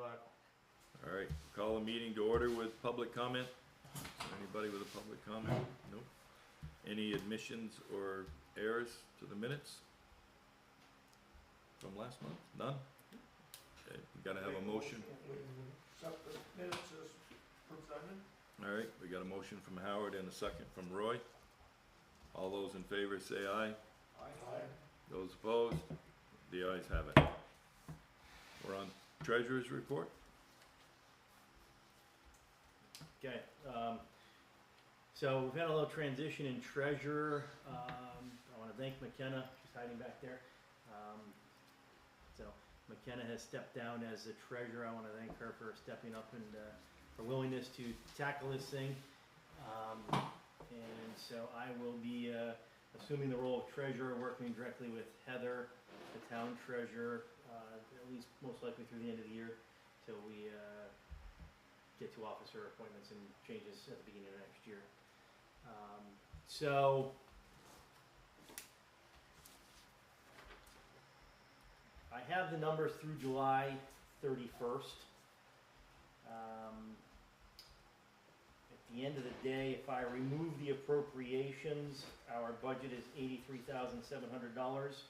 article. All right, call a meeting to order with public comment. Anybody with a public comment? Nope. Any admissions or errors to the minutes from last month? None? Okay, we gotta have a motion. Accept the minutes as presented. All right, we got a motion from Howard and a second from Roy. All those in favor say aye. Aye. Those opposed? The ayes have it. We're on treasurer's report. Okay, so we've had a little transition in treasurer. I want to thank McKenna, she's hiding back there. So McKenna has stepped down as the treasurer. I want to thank her for stepping up and her willingness to tackle this thing. And so I will be assuming the role of treasurer, working directly with Heather, the town treasurer, at least most likely through the end of the year, till we get to officer appointments and changes at the beginning of next year. So I have the numbers through July 31st. At the end of the day, if I remove the appropriations, our budget is $83,700,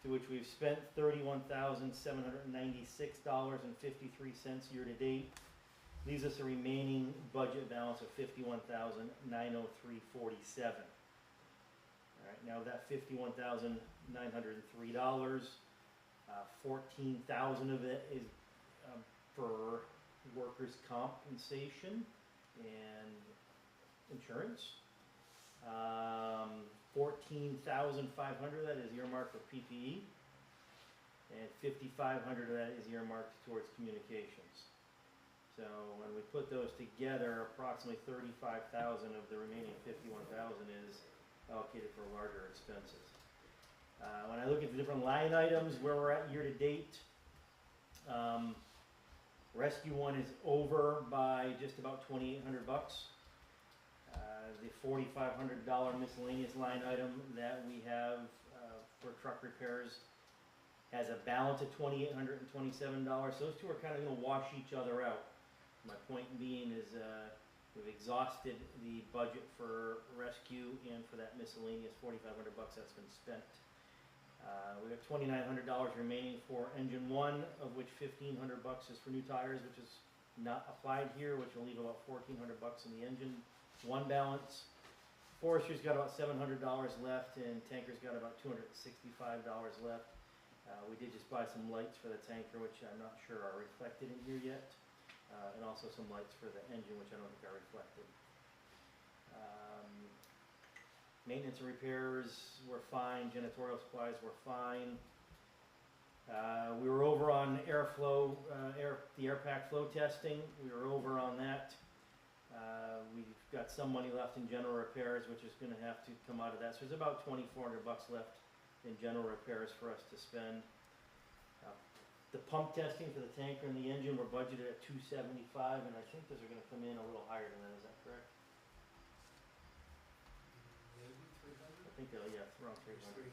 to which we've spent $31,796.53 year to date. Leaves us a remaining budget balance of $51,903.47. All right, now that $51,903, 14,000 of it is for workers' compensation and insurance. 14,500 of that is earmarked for PPE, and 5,500 of that is earmarked towards communications. So when we put those together, approximately 35,000 of the remaining 51,000 is allocated for larger expenses. When I look at the different line items where we're at year to date, Rescue 1 is over by just about $2,800. The $4,500 miscellaneous line item that we have for truck repairs has a balance of $2,827. So those two are kind of going to wash each other out. My point being is we've exhausted the budget for rescue and for that miscellaneous $4,500 that's been spent. We have $2,900 remaining for engine 1, of which $1,500 is for new tires, which is not applied here, which will leave about $1,400 in the engine 1 balance. Forester's got about $700 left, and Tanker's got about $265 left. We did just buy some lights for the tanker, which I'm not sure are reflected in here yet. And also some lights for the engine, which I don't think are reflected. Maintenance and repairs were fine. Janitorial supplies were fine. We were over on airflow, the air pack flow testing. We were over on that. We've got some money left in general repairs, which is going to have to come out of that. So there's about $2,400 left in general repairs for us to spend. The pump testing for the tanker and the engine were budgeted at $275, and I think those are going to come in a little higher than that. Is that correct? Maybe 300? I think they'll, yeah, around 300.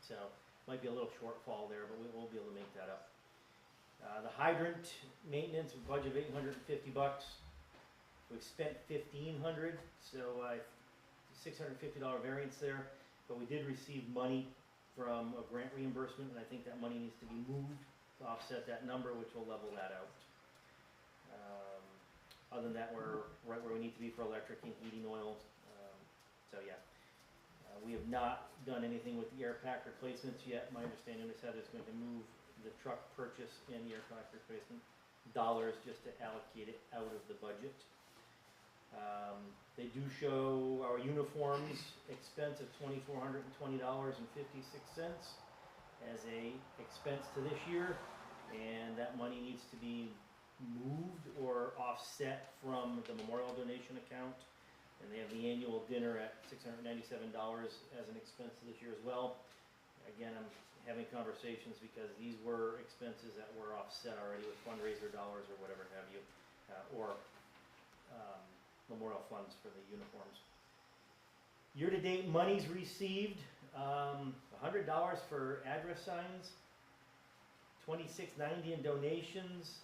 So might be a little shortfall there, but we will be able to make that up. The hydrant maintenance budget of $850. We've spent $1,500, so $650 variance there. But we did receive money from a grant reimbursement, and I think that money needs to be moved to offset that number, which will level that out. Other than that, we're right where we need to be for electric and heating oil. So yeah, we have not done anything with the air pack replacements yet. My understanding is Heather's going to move the truck purchase and the air pack replacement dollars just to allocate it out of the budget. They do show our uniforms expense of $2,420.56 as a expense to this year, and that money needs to be moved or offset from the memorial donation account. And they have the annual dinner at $697 as an expense this year as well. Again, I'm having conversations because these were expenses that were offset already with fundraiser dollars or whatever have you, or memorial funds for the uniforms. Year-to-date monies received, $100 for address signs, $26.90 in donations,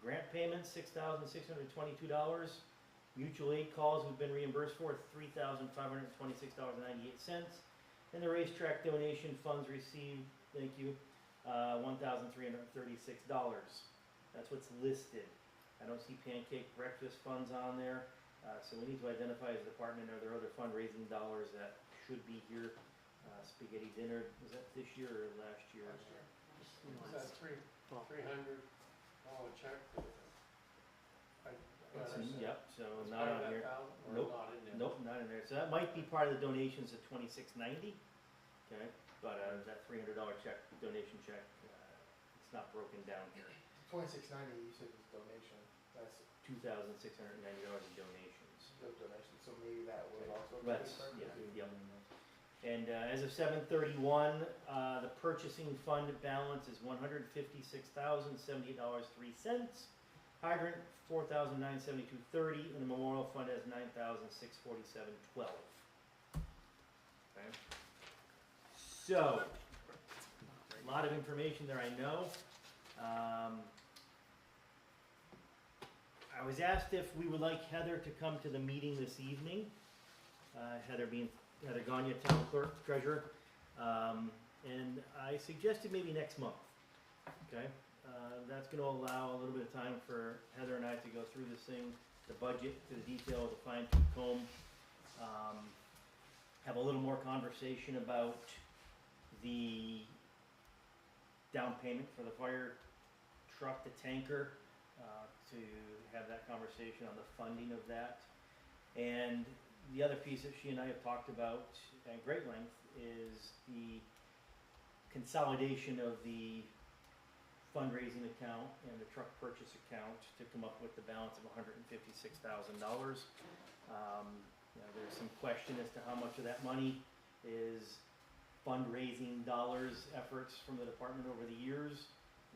Grant payments, $6,622. Mutual aid calls we've been reimbursed for, $3,526.98. And the racetrack donation funds received, thank you, $1,336. That's what's listed. I don't see pancake breakfast funds on there, so we need to identify as a department, are there other fundraising dollars that should be here? Spaghetti dinner, was that this year or last year? Last year. Is that $300 check? Yep, so It's not part of on that here. valve, or Nope. not in there? Nope, not in there. So that might be part of the donations of $26.90, okay? But that $300 check, donation check, it's not broken down here. $26.90, you said was donation, that's $2,690 in donations. the donation, so maybe that would also be That's, part of yeah, it? yep. And as of 7/31, the purchasing fund balance is $156,078.03. Hydrant, $4,972.30, and the memorial fund has $9,647.12. Okay. So, a lot of information there, I know. I was asked if we would like Heather to come to the meeting this evening. Heather Gagne, Town Clerk, Treasurer. And I suggested maybe next month, okay? That's gonna allow a little bit of time for Heather and I to go through this thing, the budget, to the detail, the fine tooth comb. Have a little more conversation about the down payment for the fire truck, the tanker, to have that conversation on the funding of that. And the other piece that she and I have talked about at great length is the consolidation of the fundraising account and the truck purchase account to come up with the balance of $156,000. There's some question as to how much of that money is fundraising dollars, efforts from the department over the years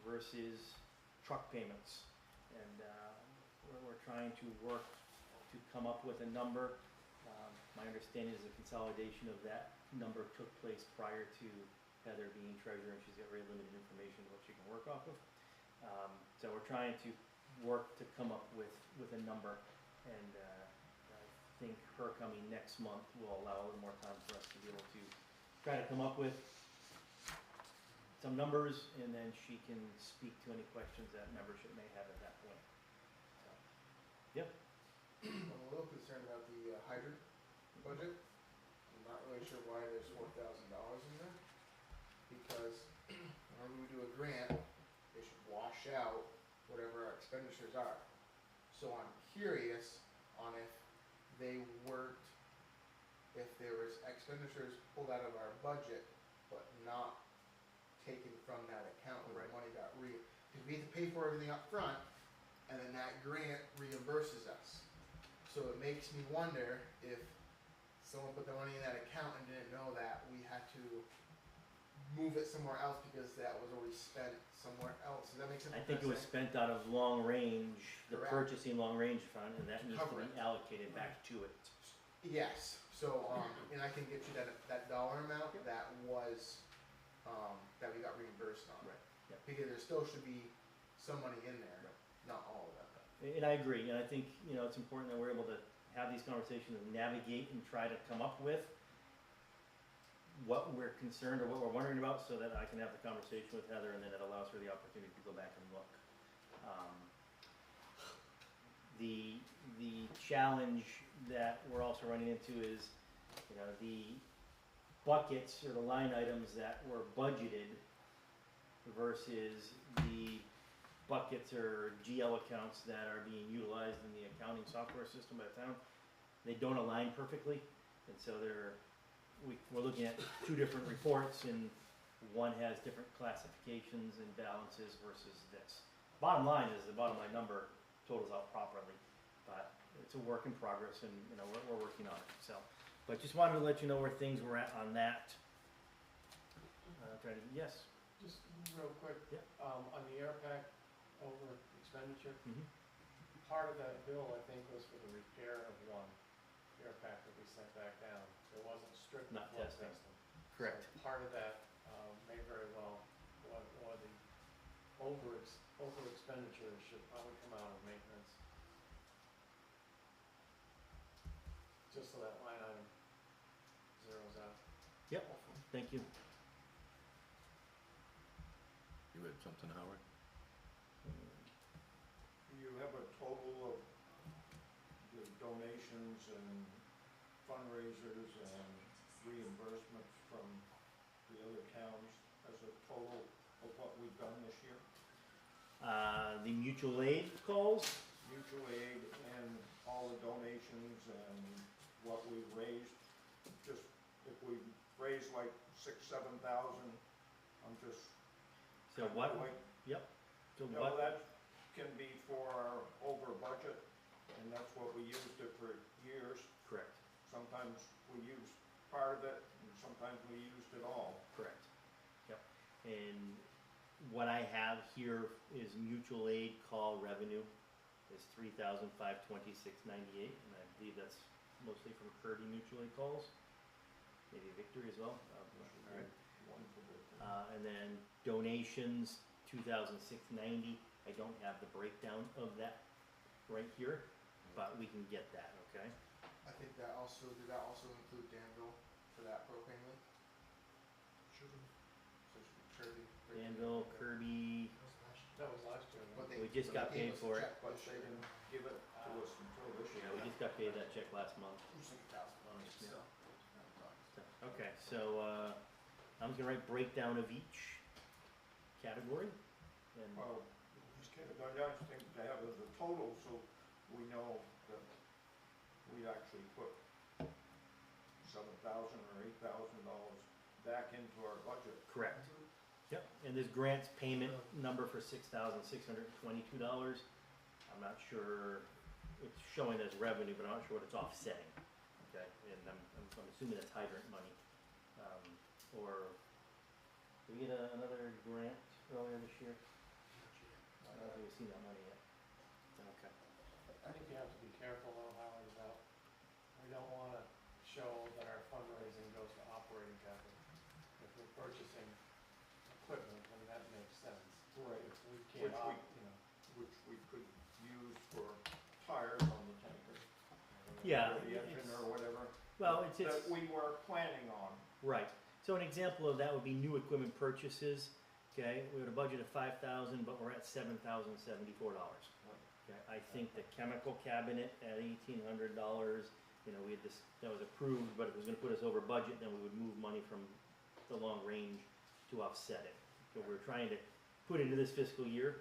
versus truck payments. And we're trying to work to come up with a number. My understanding is the consolidation of that number took place prior to Heather being treasurer, and she's got very limited information of what she can work off of. So we're trying to work to come up with a number, and I think her coming next month will allow a little more time for us to be able to try to come up with some numbers, and then she can speak to any questions that membership may have at that point. So, yep. I'm a little concerned about the hydrant budget. I'm not really sure why there's $4,000 in there, because whenever we do a grant, it should wash out whatever our expenditures are. So I'm curious on if there was expenditures pulled out of our budget, but not taken from that account where the money got because we have to pay for everything up front, and then that grant reimburses us. So it makes me wonder if someone put the money in that account and didn't know that we had to move it somewhere else because that was already spent somewhere else. Does that make sense? I think it was spent out of long range, the Correct. purchasing long range fund, and that needs to Cover be it. allocated back to it. Yes, so, and I can get you that dollar amount that was, that we got reimbursed on. Right, yep. Because there still should be some money in there, not all of that. And I agree, and I think, it's important that we're able to have these conversations and navigate and try to come up with what we're concerned or what we're wondering about, so that I can have the conversation with Heather, and then it allows her the opportunity to go back and look. The challenge that we're also running into is, the buckets or the line items that were budgeted versus the buckets or GL accounts that are being utilized in the accounting software system by the town. They don't align perfectly, and so we're looking at two different reports, and one has different classifications and balances versus this. Bottom line is the bottom line number totals out properly, but it's a work in progress, and we're working on it. So, but just wanted to let you know where things were at on that. Yes. Just real quick, Yep. On the air pack over expenditure, Mm-hmm. part of that bill, I think, was for the repair of one air pack that we sent back down. It wasn't strictly Not flood testing. testing. Correct. So part of that may very well, or the overage Over expenditures should probably come out of maintenance. Just so that line item zeroes out. Yep, thank you. You had something, Howard? You have a total of the donations and fundraisers and reimbursements from the other towns as a total of what we've done this year? The mutual aid calls, Mutual aid and all the donations and what we've raised, just if we raised like 6,000, 7,000, I'm just. so what, Like, so no, what, that can be for our over budget, and that's what we used it for years. correct, Sometimes we used part of it, and sometimes we used it all. correct, yep. And what I have here is mutual aid call revenue is $3,526.98, and I believe that's mostly from Kirby Mutual Aid calls, maybe Victory as well. Alright. One for the. And then donations, $2,690. I don't have the breakdown of that right here, but we can get that, okay? I think that also, did that also include Danville for that propane leak? Should have. So should be Kirby. Danville, Kirby, That was last year. But right? they- We just but got they paid gave us a for it. check But this they year. didn't give it to us until this year. yeah, we just got paid that check last month. It was like $1,000, Yeah. so. Okay, so, I'm just gonna write breakdown of each category, and, Well, just kind of, I just think to have as a total, so we know that we actually put $7,000 or $8,000 back into our budget. correct. Yep, and this grants payment number for $6,622, I'm not sure, it's showing as revenue, but I'm not sure what it's offsetting, okay? And I'm assuming that's hydrant money. Or, did we get another grant earlier this year? I don't think we've seen that money yet. Okay. I think you have to be careful though, Howard, about, we don't wanna show that our fundraising goes to operating capital. If we're purchasing equipment, then that makes sense. Right. If we can't, Which we- you know, Which we could use for tires on the tanker. Yeah, Or the engine or whatever. Well, it's, That we were planning on. right, so an example of that would be new equipment purchases, okay? We had a budget of $5,000, but we're at $7,074. Okay, I think the chemical cabinet at $1,800, you know, we had this, that was approved, but if it was gonna put us over budget, then we would move money from the long range to offset it. So we're trying to put into this fiscal year,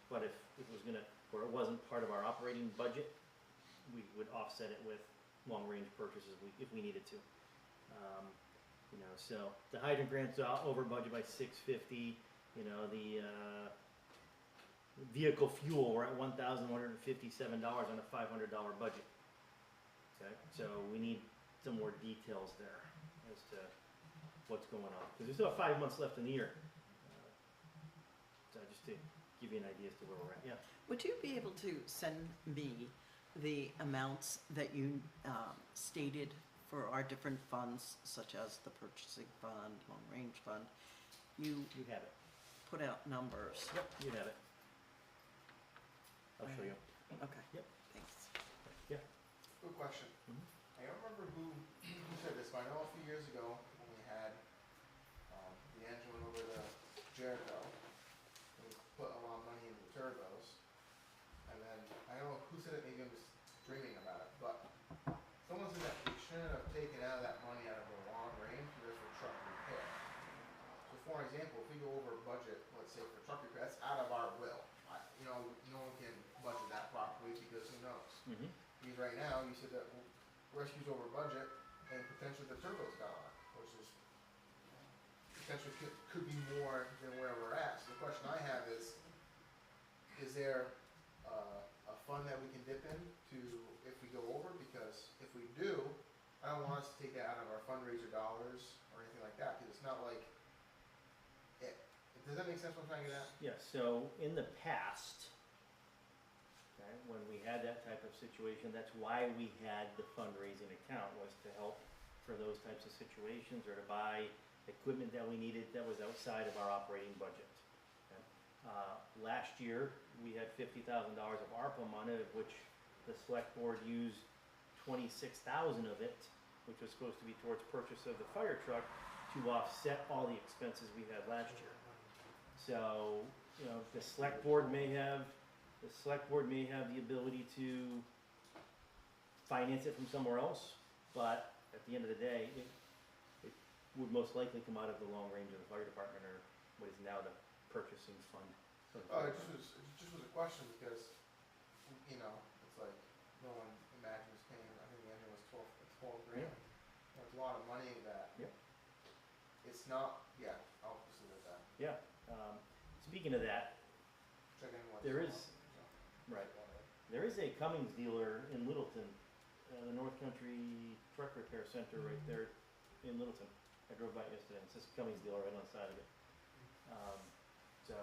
but if it was gonna, or it wasn't part of our operating budget, we would offset it with long-range purchases if we needed to. You know, so the hydrant grants are over budget by $650, you know, the, vehicle fuel, we're at $1,157 on a $500 budget. Okay, so we need some more details there as to what's going on, because we still have 5 months left in the year. So just to give you an idea as to where we're at, yeah. Would you be able to send me the amounts that you stated for our different funds, such as the purchasing fund, long-range fund? You You have it. put out numbers. Yep, you have it. I'll show you. Okay. Yep. Thanks. Good question. Mhm. I don't remember who said this, but I know a few years ago when we had, the engine went over to Jericho, we put a lot of money into the turbos, and then, I don't know who said it, maybe I'm just dreaming about it, but someone said that we shouldn't have taken out of that money out of the long range, just for truck repair. So for example, if we go over budget, let's say for truck repair, that's out of our will. You know, no one can budget that properly because who knows? Mm-hmm. Because right now, you said that rescue's over budget and potentially the turbo's gone, which is potentially could be more than where we're at. So the question I have is there a fund that we can dip in to if we go over? Because if we do, I don't want us to take that out of our fundraiser dollars or anything like that, because it's not like it. Does that make sense what I'm trying to get at? Yeah, so in the past, okay, when we had that type of situation, that's why we had the fundraising account, was to help for those types of situations or to buy equipment that we needed that was outside of our operating budget. Okay? Last year, we had $50,000 of ARPA money, of which the select board used 26,000 of it, which was supposed to be towards purchase of the fire truck, to offset all the expenses we had last year. So, you know, the select board may have the ability to finance it from somewhere else, but at the end of the day, it would most likely come out of the long range of the fire department, or what is now the purchasing fund. It just was a question because, you know, it's like, no one imagines paying, I think the engine was 12 grand. That's a lot of money that. Yep. It's not, yeah, I'll just leave it at that. Yeah, speaking of that, Check in what. There is- right. There is a Cummings dealer in Littleton, the North Country Truck Repair Center right there in Littleton. I drove by it yesterday, it says Cummings dealer right on the side of it. So,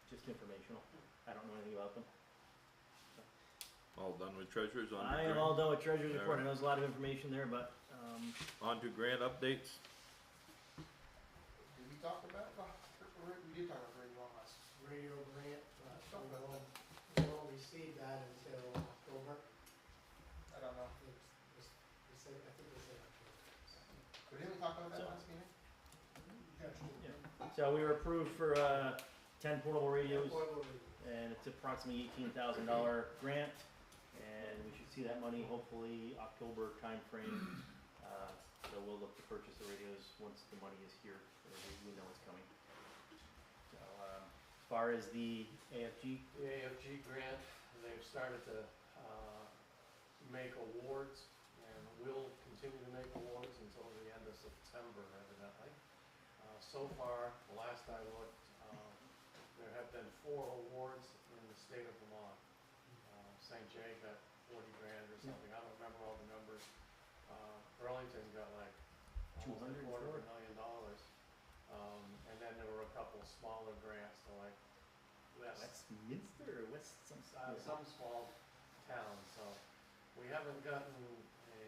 just informational, I don't know anything about them. All done with treasurers on I to am all grant? done with treasurer's All report, I right. know there's a lot of information there, but, On to grant updates. Did we talk about, we did talk about radio on last. Radio grant, Talk about that. we won't receive that until October. I don't know. We said, I think we said October. But didn't we talk about that So- last meeting? so we were approved for, 10 portable radios. Portable radio. And it's approximately $18,000 grant, and we should see that money hopefully October timeframe. So we'll look to purchase the radios once the money is here, or we know it's coming. So, as far as the AFG, The AFG grant, they've started to make awards, and will continue to make awards until the end of September evidently. So far, the last I looked, there have been 4 awards in the state of Vermont. St. J got 40 grand or something, I don't remember all the numbers. Burlington got like almost a $250,000. And then there were a couple smaller grants to like Westminster or West, some small towns, so we haven't gotten a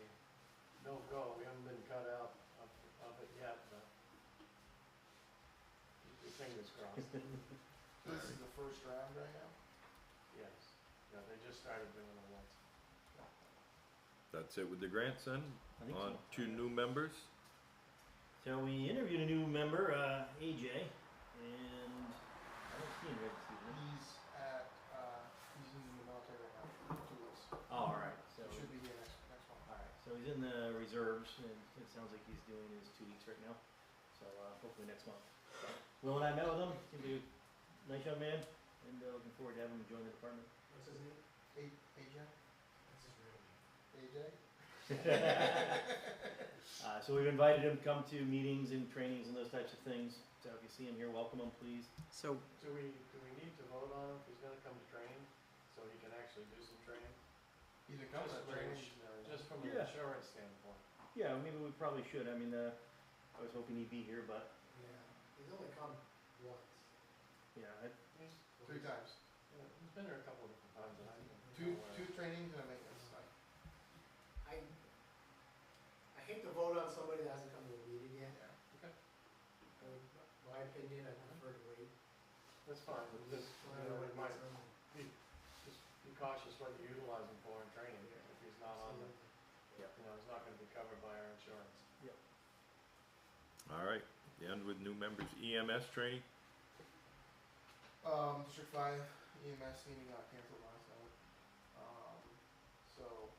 no-go, we haven't been cut out of it yet, but keep your fingers crossed. So this is the first round right now? Yes, yeah, they just started doing awards. That's it with the grants then? I think On so. to new members. So we interviewed a new member, AJ, and I don't see him here this evening. He's in the military right now, 2 weeks. Oh, all right, so. He should be here next one. Alright, so he's in the reserves, and it sounds like he's doing his 2 weeks right now, so, hopefully next month. Will and I met with him, he's a nice young man, and, looking forward to having him join the department. What's his name? AJ? That's his real name. AJ? So we've invited him to come to meetings and trainings and those types of things, so if you see him here, welcome him, please. So Do we need to vote on him if he's gonna come to training, so he can actually do some training? He's been coming to training. Just from an Yeah. insurance standpoint. Yeah, maybe we probably should, I mean, I was hoping he'd be here, but, Yeah, he's only come once. yeah, He's, 3 times. yeah, he's been there a couple of different times, and I think. Two trainings and a maintenance night. I hate to vote on somebody that hasn't come to a meeting yet. Yeah. Okay. My opinion, I prefer to wait. That's fine, but just, you know, it might, just be cautious what you utilize him for in training, if he's not on the, you know, he's not gonna be covered by our insurance. All right, the end with new members, EMS training. District 5 EMS meeting got canceled last night. So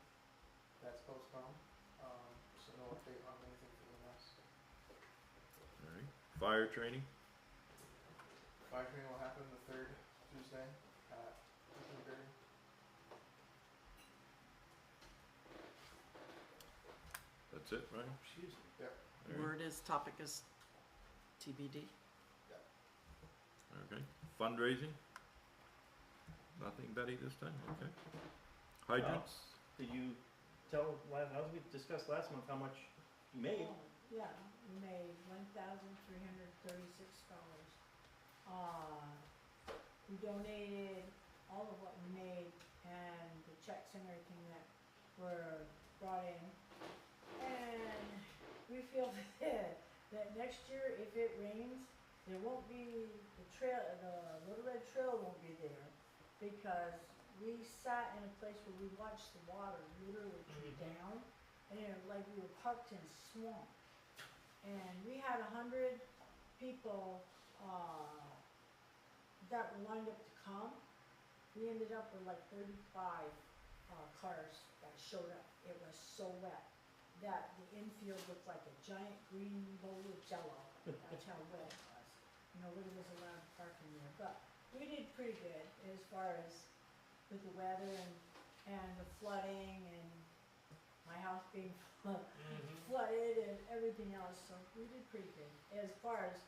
that's postponed. So no update on anything for EMS. All right, fire training. Fire training will happen the 3rd Tuesday at 2:30. That's it, right? excuse me. All right. word is, topic is TBD. Okay, fundraising? Nothing, Betty, this time, okay. Hydrants, Did you tell, how did we discuss last month how much you made? Oh, yeah, we made $1,336. We donated all of what we made and the checks and everything that were brought in. And we feel that next year, if it rains, there won't be, the trail, the Little Red Trail won't be there, because we sat in a place where we watched the water literally come down, and it was like we were parked in a swamp. And we had 100 people, that were lined up to come. We ended up with like 35, cars that showed up. It was so wet that the infield looked like a giant green bowl of jello. That's how wet it was. Nobody was allowed to park in there, but we did pretty good as far as with the weather and the flooding and my house being flooded and everything else, so we did pretty good as far as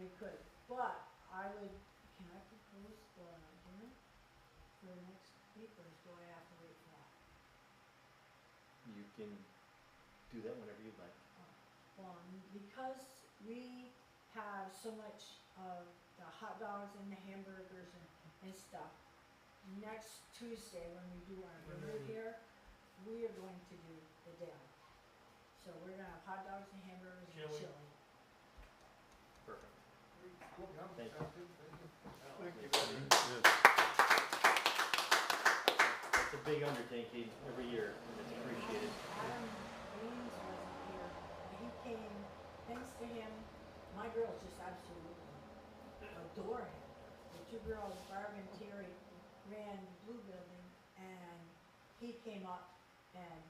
we could. But I would, can I propose the dinner for next week, or do I have to wait for that? You can do that whenever you'd like. Because we have so much of the hot dogs and the hamburgers and stuff, next Tuesday when we do our dinner here, we are going to do the dinner. So we're gonna have hot dogs and hamburgers and Chili. chili. Perfect. Cool, no, Thank sounds good, thank you. Thank you. Yes. It's a big undertaking every year, and it's appreciated. Adam Baines wasn't here, but he came, thanks to him, my girls just absolutely adore him. The two girls, Barb and Terry, ran the Blue Building, and he came up and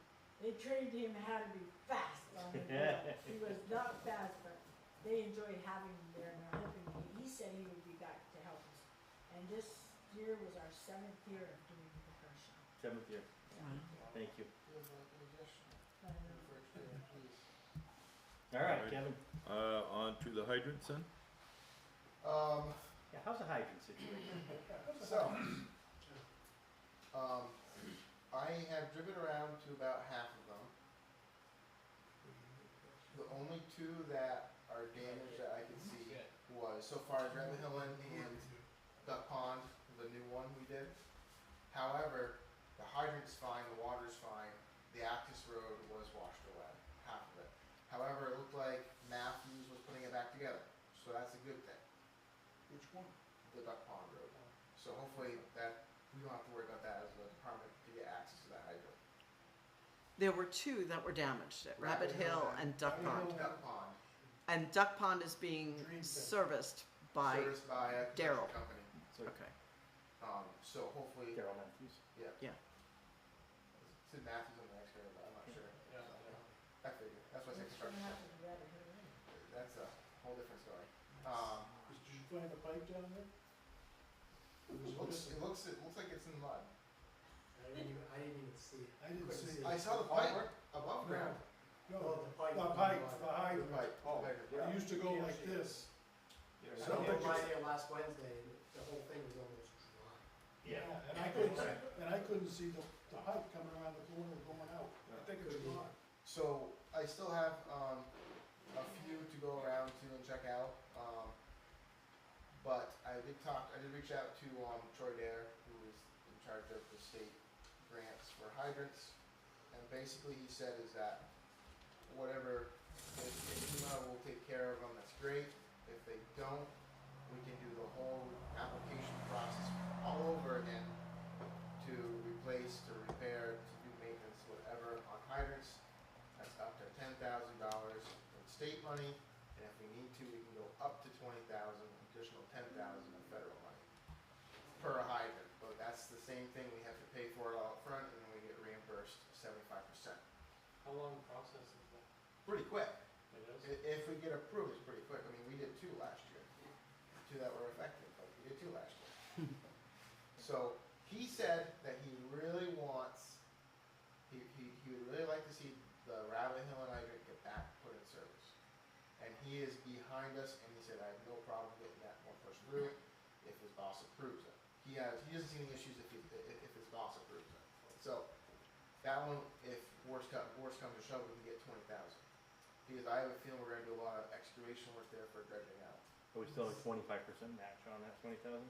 they trained him how to be fast on the wheel. He was not fast, but they enjoyed having him there, and they're hoping, he said he would be back to help us. And this year was our 7th year of doing the car show. 7th year. Thank you. Feels like indigestion. I know. For experience, please. All right, Alright. Kevin. On to the hydrants then? Yeah, how's the hydrant situation? So, I have driven around to about half of them. The only two that are damaged that I can see was so far as Rabbit Hill and Duck Pond, the new one we did. However, the hydrant's fine, the water's fine, the access road was washed away, half of it. However, it looked like Matthews was putting it back together, so that's a good thing, Which one? the Duck Pond Road. So hopefully that, we don't have to worry about that as a department to get access to that hydrant. There were two that were damaged at Rabbit Hill and Duck Pond. Duck Pond, And Duck Pond is being Dream Center. serviced by, serviced by a Daryl. construction company. okay. So hopefully, Daryl Matthews. Sid Matthews on the excavator, but I'm not sure. Yeah. I figured, that's why I said It's gonna construction have company. to be Rabbit Hill anyway. That's a whole different story. Did you find a pipe down there? It looks like it's in mud. I didn't even see it. I didn't see it. I saw the pipe above ground. No, Oh, the pipe. the pipe, the The hydrant. pipe. Oh, hydrant. it used to go like this. I So drove by pictures. there last Wednesday, and the whole thing was almost dry. And I couldn't see the pipe coming around the corner going out. I think it's gone. So I still have a few to go around to and check out. But I did reach out to Troy Dare, who is in charge of the state grants for hydrants. And basically he said is that whatever, if FEMA will take care of them, that's great. If they don't, we can do the whole application process all over again to replace, to repair, to do maintenance, whatever on hydrants. That's up to $10,000 in state money, and if we need to, we can go up to 20,000, additional 10,000 in federal money per hydrant. But that's the same thing, we have to pay for it all up front, and then we get reimbursed 75%. How long the process is that? Pretty quick. It is? If we get approved, it's pretty quick. I mean, we did 2 last year. 2 that were effective, but we did 2 last year. So he said that he really wants, he would really like to see the Rabbit Hill and hydrant get back put in service. And he is behind us, and he said, I have no problem getting that one person through if his boss approves it. He doesn't see any issues if his boss approves it. So that one, if worst comes to shove, we can get 20,000. Because I have a feeling we're gonna do a lot of excavation work there for dredging out. But we still have a 25% match on that 20,000?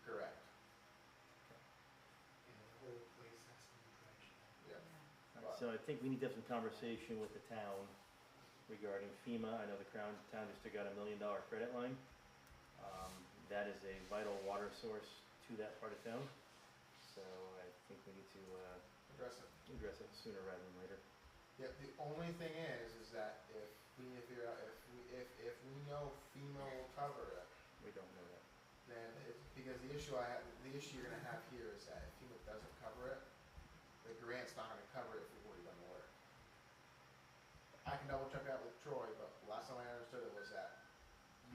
Correct. And the whole place has to be dredged. Yeah. Alright, so I think we need to have some conversation with the town regarding FEMA. I know the town just took out $1 million credit line. that is a vital water source to that part of town. So I think we need to Address it. address it sooner rather than later. Yeah, the only thing is that if we need to figure out if we know FEMA will cover it, We don't know that. then it's, because the issue you're gonna have here is that if FEMA doesn't cover it, the grant's not gonna cover it if we've already done the work. I can double check that with Troy, but last time I understood it was that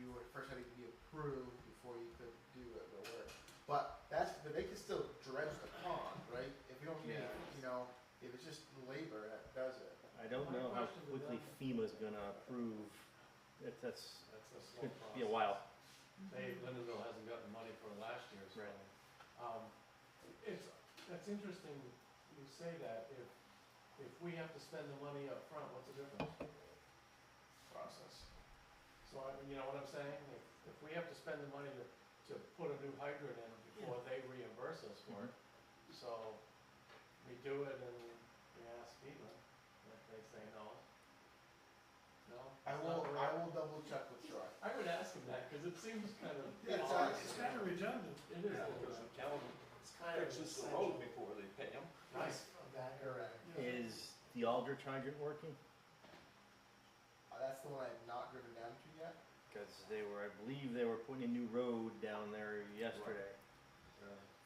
you would first had to be approved before you could do the work. But they can still dredge the pond, right? If you don't need, Yeah. if it's just labor that does it. I don't My know how question to quickly them- FEMA's gonna approve, that's, That's a slow could process. be a while. Lindenville hasn't gotten money for last year's Right. fund. That's interesting you say that, if we have to spend the money up front, what's the difference? Process. So, you know what I'm saying? If we have to spend the money to put a new hydrant in before they reimburse us for it, so we do it and we ask FEMA, if they say no. No? I It's not will correct? double check with Troy. I would ask him that, cause it seems kind of. Yeah, odd. it's kind of redundant. It is. Because the town It's kind of fixes the essential road before they pay them. Nice. of that Correct. area. Is the Aldrich hydrant working? That's the one I've not driven down to yet. Cause I believe they were putting a new road down there yesterday.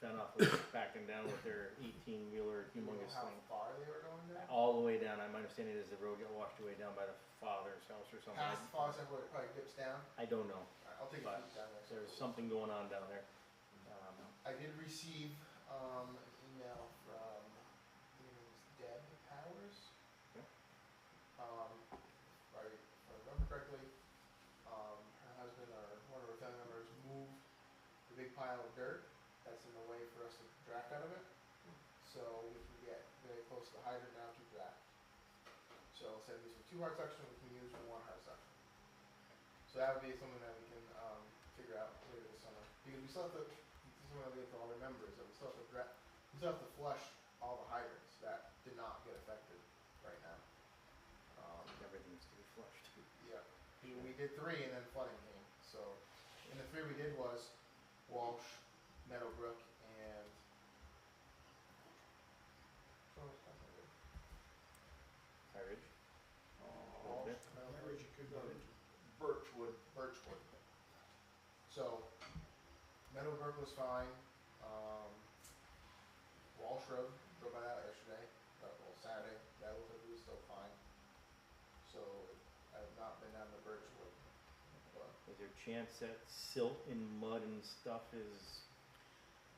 Down off of backing down with their 18-wheeler Do you know humongous how thing. far they were going down? All the way down, my understanding is the road got washed away down by the father's house or something. Past the faucet where it probably dips down. I don't know, Alright, I'll take a But peek down there. there's something going on down there. I did receive an email from, I think it was Deb Powers. Okay. If I remember correctly, her husband or one of her family members moved the big pile of dirt that's in the way for us to draft out of it. So we can get very close to the hydrant now to draft. So instead of using 2 hard sections, we can use 1 hard section. So that would be something that we can figure out later this summer. Because we still have to, this is one of the things I'll remember, is that we still have to flush all the hydrants that did not get affected right now. Everything needs to be flushed. Yeah, we did 3 and then flooding came, so, and the 3 we did was Walsh, Meadowbrook, and. High Ridge? Walsh, bit. Meadowbrook, Average it could go into. Birchwood. Birchwood. So, Meadowbrook was fine, Walsh Road, drove by that yesterday, Saturday, that was still fine. So, I have not been down to Birchwood, but. Is there a chance that silt and mud and stuff has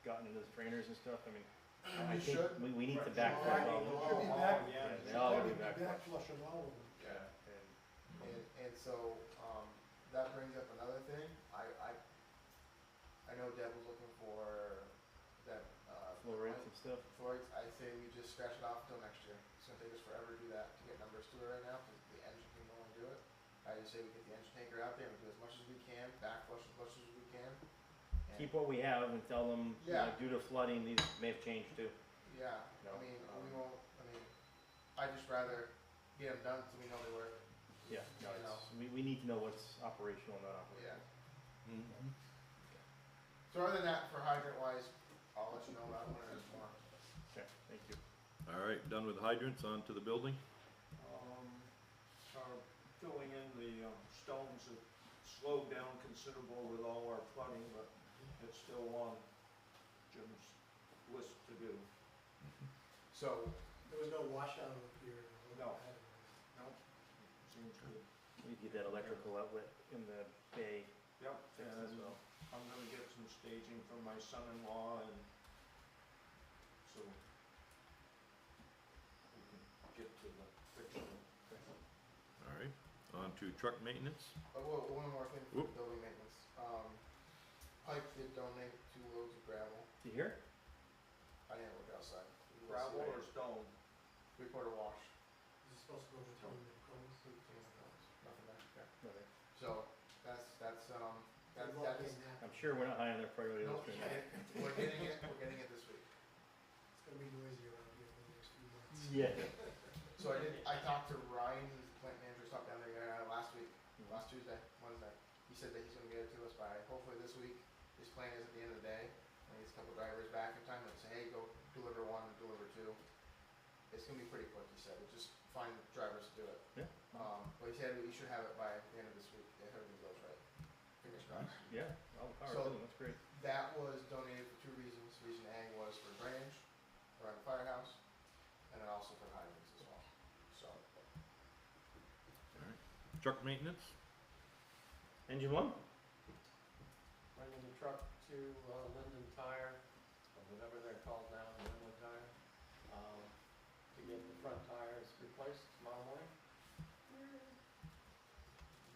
gotten into the trainers and stuff? I mean, I We think should. we need to Right. backfill all of Could be them. back, Yeah, yeah. they all gotta be could be back back flushing all of them. Yeah. And so, that brings up another thing, I know Deb was looking for that, Flow rates and stuff. Floyd, I say we just scratch it off until next year. It's gonna take us forever to do that, to get numbers to it right now, because the engine can only do it. I just say we get the engine tanker out there and do as much as we can, backflush as much as we can. and- Keep what we have and tell them, you know, Yeah. due to flooding, these may have changed too. Yeah, No, I mean, I'd just rather get them done so we know they work. Yeah, no, You know. we need to know what's operational, not operational. Yeah. Mm-hmm. So other than that, for hydrant wise, I'll let you know about when it is tomorrow. Okay, thank you. All right, done with hydrants, on to the building. Filling in the stones have slowed down considerable with all our flooding, but it's still on Jim's list to do. So, There was no washout up here. No. Seems good. We get that electrical outlet in the bay Yep, fixed as and well. I'm gonna get some staging from my son-in-law and so we can get to the fixing. All right, on to truck maintenance. one more thing for Whoop. building maintenance. Pike did donate 2 loads of gravel. Do you hear? I didn't look outside. Gravel or stone? 3/4 wash. Is it supposed to go between the cones? Nothing there. Okay. Okay. So that's Good luck that is. getting that. I'm sure we're not high on their priority No, list right now. we're getting it this week. It's gonna be noisy around here for the next few months. Yeah. So I talked to Ryan, he's the plant manager, stopped down there last week, last Tuesday, Wednesday. He said that he's gonna get it to us by hopefully this week, his plan is at the end of the day, when he gets a couple drivers back in time, like say, hey, go deliver one, deliver two. It's gonna be pretty quick, he said, just find drivers to do it. Yeah. But he said we should have it by the end of this week, if everything goes right. Fingers crossed. Yeah, all the power So- to them, that's great. That was donated for two reasons. Reason A was for drainage around the firehouse, and then also for hydrants as well. So, Truck maintenance? Engine one? Bringing the truck to Linden Tire, or whatever they're called now, Linden Tire, to get the front tires replaced tomorrow morning.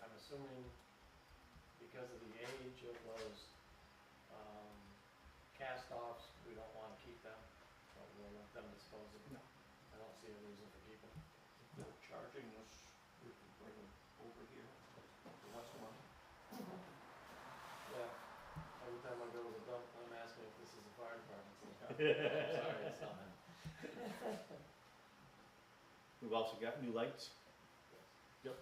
I'm assuming because of the age of those cast-offs, we don't wanna keep them, but we'll let them dispose of them. No. I don't see a reason for keeping them. They're charging us, we can bring them over here, for less money. Yeah, every time I go to the dump, I'm asking if this is a fire department. Sorry, it's not. We've also got new lights. Yep.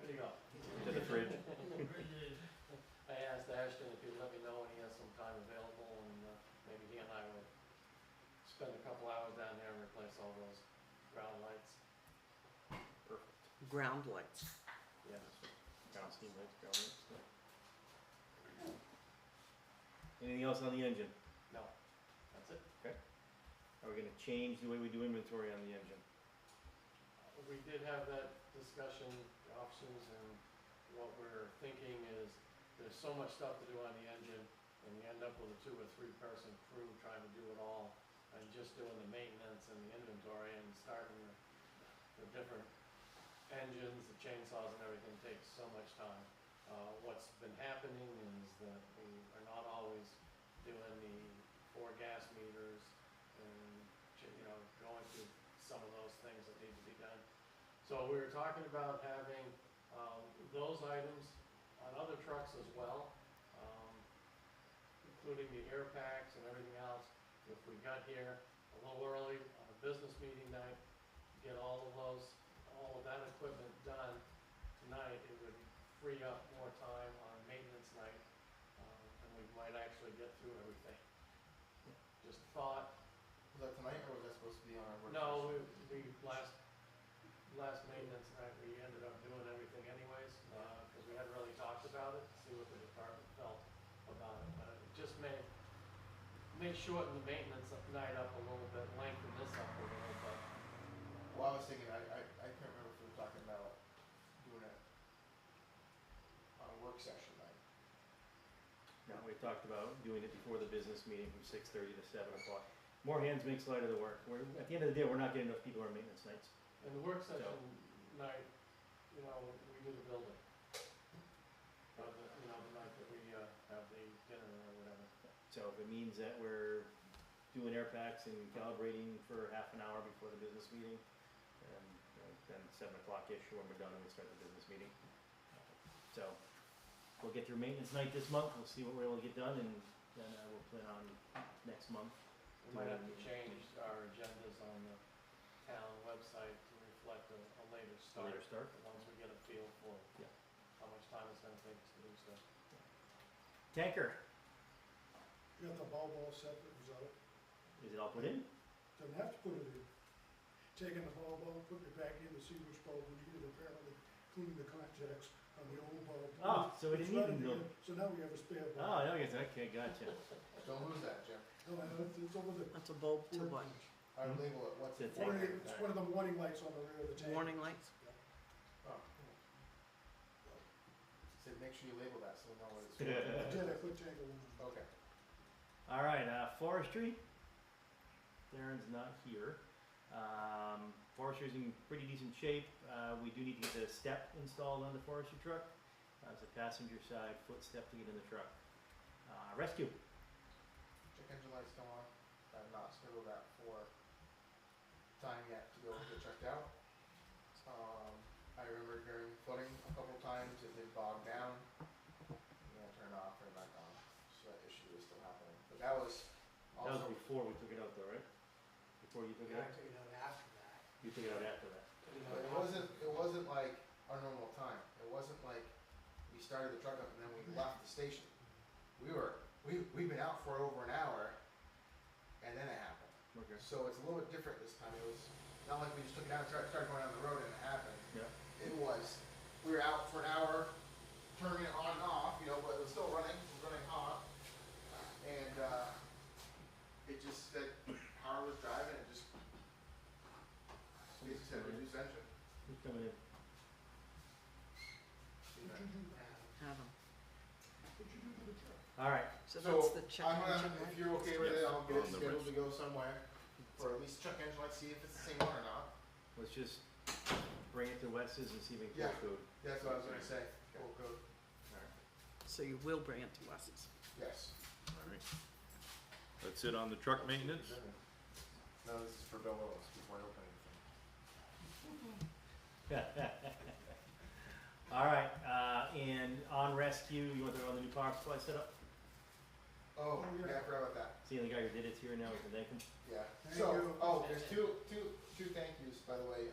There you go. To the fridge. I asked Ashton if he'd let me know when he has some time available, and maybe he and I would spend a couple hours down there and replace all those ground lights. Perfect. Ground lights. Yeah. Ground steam lights, ground lights. Yeah. Anything else on the engine? No, that's it. Are we gonna change the way we do inventory on the engine? We did have that discussion, the options, and what we're thinking is there's so much stuff to do on the engine, and you end up with a 2 or 3 person crew trying to do it all, and just doing the maintenance and the inventory and starting the different engines, the chainsaws and everything takes so much time. What's been happening is that we are not always doing the 4 gas meters and, going through some of those things that need to be done. So we were talking about having, those items on other trucks as well, including the air packs and everything else. If we got here a little early on a business meeting night, get all of that equipment done tonight, it would free up more time on maintenance night, and we might actually get through everything. Just thought, was that tonight or was that supposed to be on our work no, session? we last maintenance night, we ended up doing everything anyways, cause we hadn't really talked about it, to see what the department felt about it, but it just may shorten the maintenance night up a little bit, lengthen this up a little bit. Well, I was thinking, I can't remember if we were talking about doing it on a work session night. No, we talked about doing it before the business meeting from 6:30 to 7 o'clock. More hands makes light of the work. At the end of the day, we're not getting enough people on maintenance nights. And the work session night, we do the building. But, the night that we, have the dinner or whatever. So if it means that we're doing air packs and calibrating for half an hour before the business meeting, and then 7 o'clock-ish when we're done and we start the business meeting. So we'll get through maintenance night this month, we'll see what we're able to get done, and then we'll plan on next month. We might have to change our agendas on the town website to reflect a later start. Later start. Once we get a feel for Yeah. how much time it's gonna take us to do stuff. Tanker, You got the bulb all set, that was out, is it all put in? doesn't have to put it in. Taking the bulb out, putting it back in to see which bulb we needed, apparently cleaning the contacts on the old bulb. Oh, so we It's didn't running even go. again, so now we have a spare bulb. Oh, I guess, okay, gotcha. Don't lose that, Jim. No, it's over the. That's a bulb to what? I would label it, what's it? It's a tanker. It's one of the warning lights on the rear of the tank. Warning lights? Oh. Said, make sure you label that so we know what it's for. I did, I put tank aluminum. Okay. All right, forestry. Darren's not here. Forestry's in pretty decent shape. We do need to get the step installed on the forestry truck. It's a passenger side foot step to get in the truck. Rescue. Check engine lights come on. I've not scheduled that for time yet to go get checked out. I remember during flooding a couple times it did bog down. And then turn it off, turn it back on. So that issue is still happening. But that was That was also, before we took it out though, right? Before you took it I out? took it out after that. You took it out after that. but it wasn't like our normal time. It wasn't like we started the truck up and then we left the station. We've been out for over an hour, and then it happened. Okay. So it's a little bit different this time. It was not like we just took it out and started going down the road and it happened. Yeah. It was, we were out for an hour, turning it on and off, you know, but it was still running, hot. And, it just said, power was driving, it just basically said reduce engine. Who's coming in? Adam. What'd you do to the truck? All right, So that's the check I'm gonna, engine if light? you're okay with it, I'll get it On the scheduled wrist. to go somewhere, for at least check engine light, see if it's the same one or not. let's just bring it to Wes's and see if we can Yeah. quote code. That's what I was gonna say. Full code. So you will bring it to Wes's. Yes. Alright. That's it on the truck maintenance? No, this is for Bill Willis before I open anything. All right, and on rescue, you want to go on the new power supply setup? Oh, Oh, yeah. yeah, I forgot about that. Seeing the guy who did it's here now, we can thank him. Yeah. Thank So, you. there's two thank yous, by the way.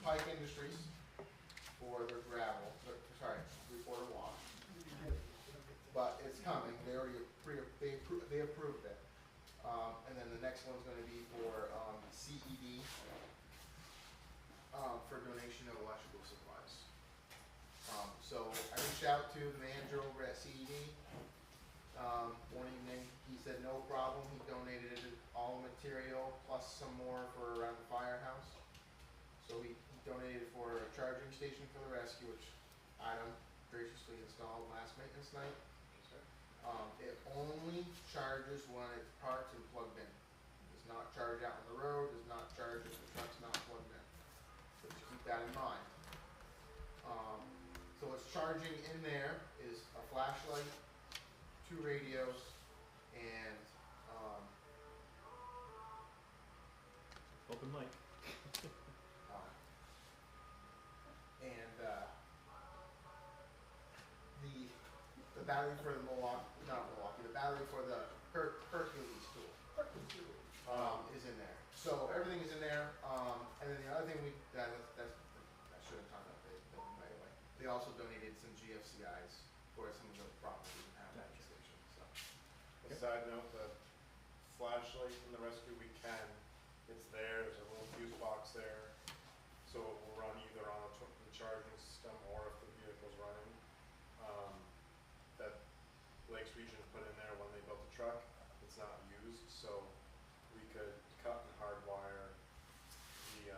Pike Industries for their gravel, sorry, 3/4 wash. But it's coming, they already they approved it. And then the next one's gonna be for, CED, for donation of electrical supplies. So I reached out to the manager over at CED, one evening, he said no problem, he donated all the material plus some more for around the firehouse. So he donated for a charging station for the rescue, which Adam graciously installed last maintenance night. It only charges when it's parked and plugged in. It does not charge out on the road, does not charge if the truck's not plugged in. So just keep that in mind. So what's charging in there is a flashlight, 2 radios, and, Open mic. the battery for the the battery for the Hercules tool, is in there. So everything is in there, and then the other thing I should have talked about the right away. They also donated some GFCIs for some of the properties we have at the station, so. A side note, the flashlight in the rescue, we can, it's there, there's a little fuse box there, so it will run either on the charging system or if the vehicle's running. That Lakes Region put in there when they built the truck, it's not used, so we could cut and hardwire the,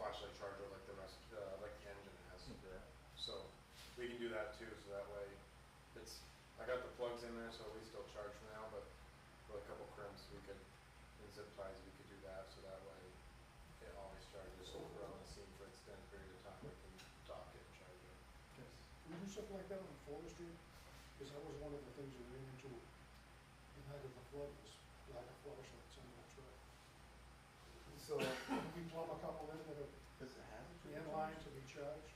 flashlight charger like the rest, like the engine has. So we can do that too, so that way it's, I got the plugs in there, so we still charge for now, but with a couple crimps, we could, in zip ties, we could do that, so that way it always charges. So if we're on the scene for an extended period of time, we can dock it and charge it. Can we do something like that on forestry? Because that was one of the things we ran into the night of the flood, was lack of flashlights on that truck. So, We plumb a couple in that are in line to be charged.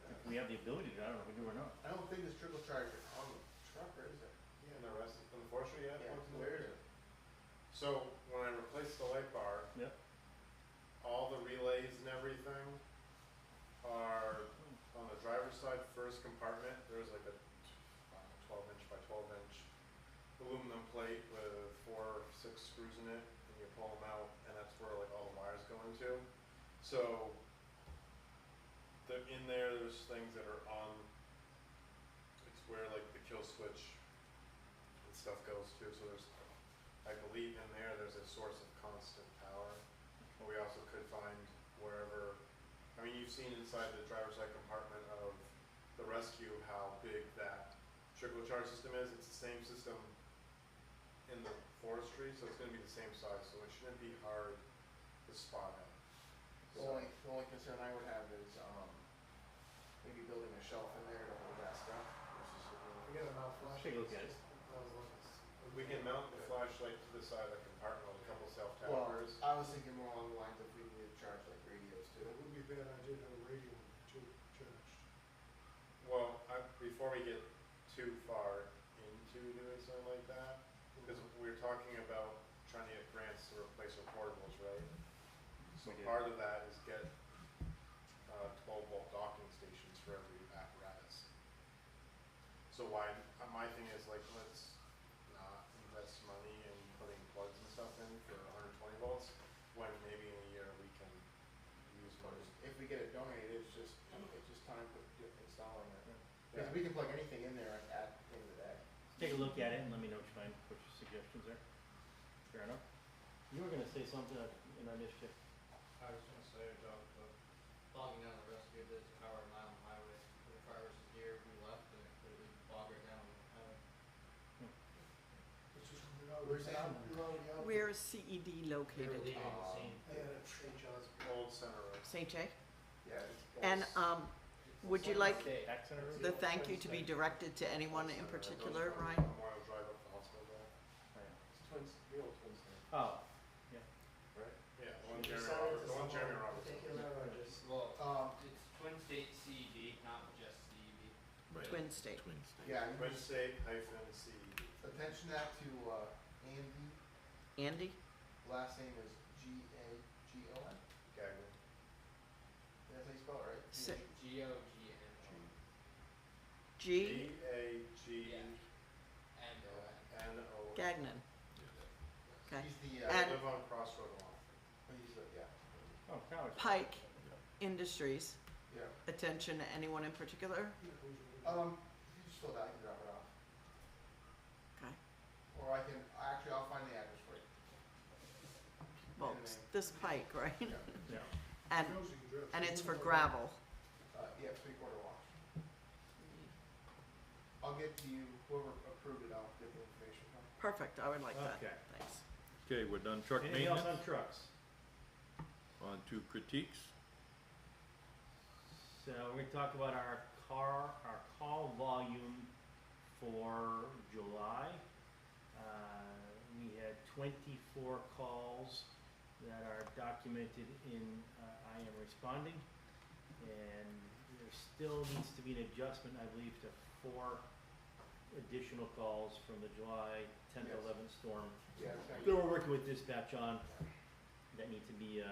If we have the ability to, I don't know if we do or not. I don't think there's trickle charger on the truck, or is there? And the rest, in the forestry, yeah? Yeah, plugs in where there. is it? So when I replaced the light bar, Yep. all the relays and everything are on the driver's side first compartment. There's like a 12-inch by 12-inch aluminum plate with 4 or 6 screws in it, and you pull them out, and that's where like all the wires go into. So in there, there's things that are on. It's where like the kill switch and stuff goes to. So there's, I believe in there, there's a source of constant power. But we also could find wherever. I mean, you've seen inside the driver's side compartment of the rescue how big that trickle charge system is. It's the same system in the forestry, so it's going to be the same size. So it shouldn't be hard to spot it. The only concern I would have is, maybe building a shelf in there to hold that stuff versus. We get enough Take a look at it. We can mount the flashlight to the side of the compartment with a couple Well, self-tappers. I was thinking more along the lines of we need to charge like radios too. It would be a bad idea to have a radio in there too, charged. Well, before we get too far into doing something like that, because we're talking about trying to get grants to replace our portables, right? So We do. part of that is get mobile docking stations for every apparatus. So why, my thing is like, let's not invest money in putting plugs and stuff in for 120 volts, when maybe in a year we can use money. If we get it donated, it's just time for installing it. Because we can plug anything in there at the end of the day. Take a look at it and let me know what you find, what your suggestions are. Fair enough. You were gonna say something, and I missed you. I was gonna say about the bogging down the rest of this hour mile on the highway, for the car versus gear, we left and it would bog right down on the highway. It's just, you're already, Where's that? you're already out. Where is CED We were located? leaving the scene. Yeah, it's St. John's. Old Center Road. St. J? Yeah. it's And, both. would you like Back center road? the thank you to be directed to anyone in particular, Ryan? Memorial Drive up to hospital there. It's Twins, the old Twins thing. Oh, Right? Yeah, the one You Jeremy sell it Roberts, to the one someone Jeremy Roberts. particular or just? Well, Um, it's Twin State CED, not just CED. Right. Twin State. Twin State. yeah, you Twin just State hyphen CED. attention that to, Andy, Andy? last name is Gagon. Gagnon. That's how you spell it, right? Si- G-O-G-N-O. G. G-A-G-N-O. Gagnon. Okay. He's the, I And- live on Crossroad a lot. he's the, yeah, oh, college. Pike Industries. yeah. Attention, anyone in particular? Yeah, who's it? You just fill that, I can drop it off. Okay. Or actually, I'll find the address for you. Well, And the name. this Pike, right? Yeah, Yeah. And, Knows the address. and it's for gravel. yeah, 3/4 wash. I'll get to you, whoever approved it, I'll get the information from. Perfect, I would like that. Okay. Thanks. Okay, we're done truck Anything else maintenance, on trucks? on to critiques. So we're gonna talk about our call volume for July. We had 24 calls that are documented in I am responding. And there still needs to be an adjustment, I believe, to 4 additional calls from the July 10th, Yes. 11th storm Yeah, that we're working with dispatch on, that need to be,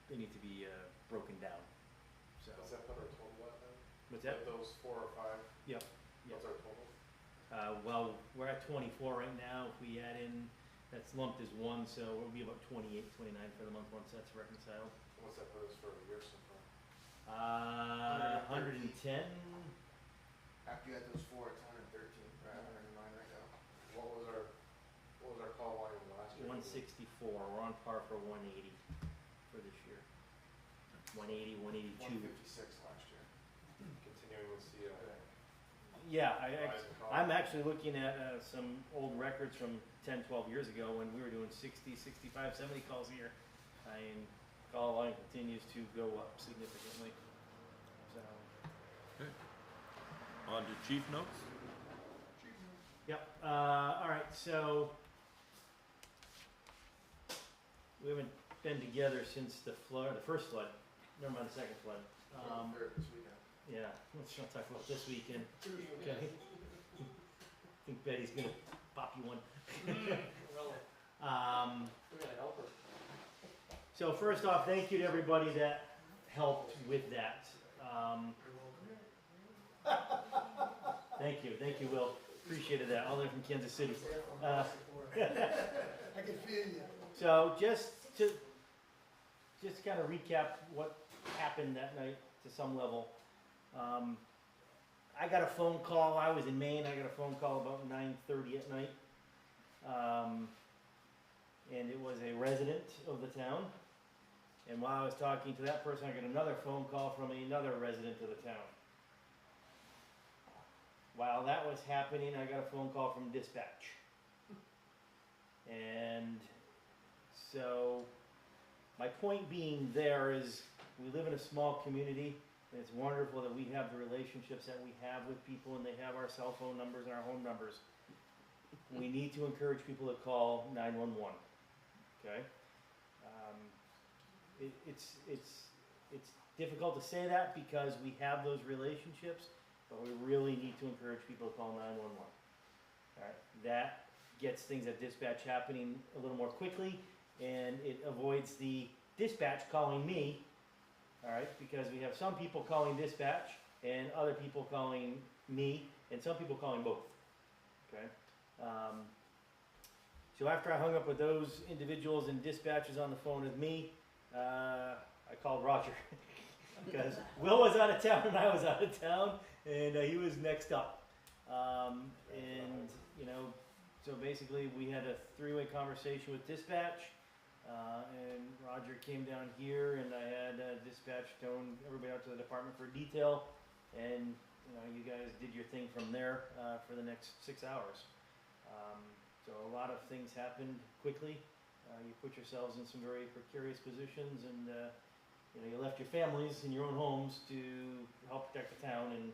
they need to be, broken down, so. Does that put our total at then? What's that? Like those 4 or 5? Yep, What's our total? well, we're at 24 right now, if we add in, that's lumped as one, so it'll be about 28, 29 for the month once that's reconciled. What's that put us for a year so far? 110, after you had those 4, it's 113, or 109 right now. What was our call volume last year? 164, we're on par for 180 for this year. 180, 182. 156 last year. Continuing to see a Yeah, rise in call. I'm actually looking at some old records from 10, 12 years ago when we were doing 60, 65, 70 calls a year. I mean, call volume continues to go up significantly. So, On to chief notes. yep. All right. So we haven't been together since the flood, the first flood. Never mind the second flood. Third this weekend. Yeah, let's not talk about this weekend. Okay. I think Betty's gonna pop you one. We gotta help her. So first off, thank you to everybody that helped with that. Thank you, Will. Appreciated that. All the way from Kansas City. I can feel you. So just to kind of recap what happened that night to some level. I got a phone call. I was in Maine. I got a phone call about 9:30 at night. And it was a resident of the town. And while I was talking to that person, I got another phone call from another resident of the town. While that was happening, I got a phone call from dispatch. And so, my point being there is, we live in a small community, and it's wonderful that we have the relationships that we have with people, and they have our cell phone numbers and our home numbers. We need to encourage people to call 911, okay? It's difficult to say that because we have those relationships, but we really need to encourage people to call 911. All right, that gets things at dispatch happening a little more quickly, and it avoids the dispatch calling me, all right, because we have some people calling dispatch and other people calling me, and some people calling both, okay? So after I hung up with those individuals and dispatchers on the phone with me, I called Roger, because Will was out of town and I was out of town, and he was next up. And, you know, so basically we had a three-way conversation with dispatch, and Roger came down here and I had dispatch towing everybody out to the department for detail, and, you know, you guys did your thing from there for the next 6 hours. So a lot of things happened quickly. You put yourselves in some very precarious positions, and you know, you left your families in your own homes to help protect the town, and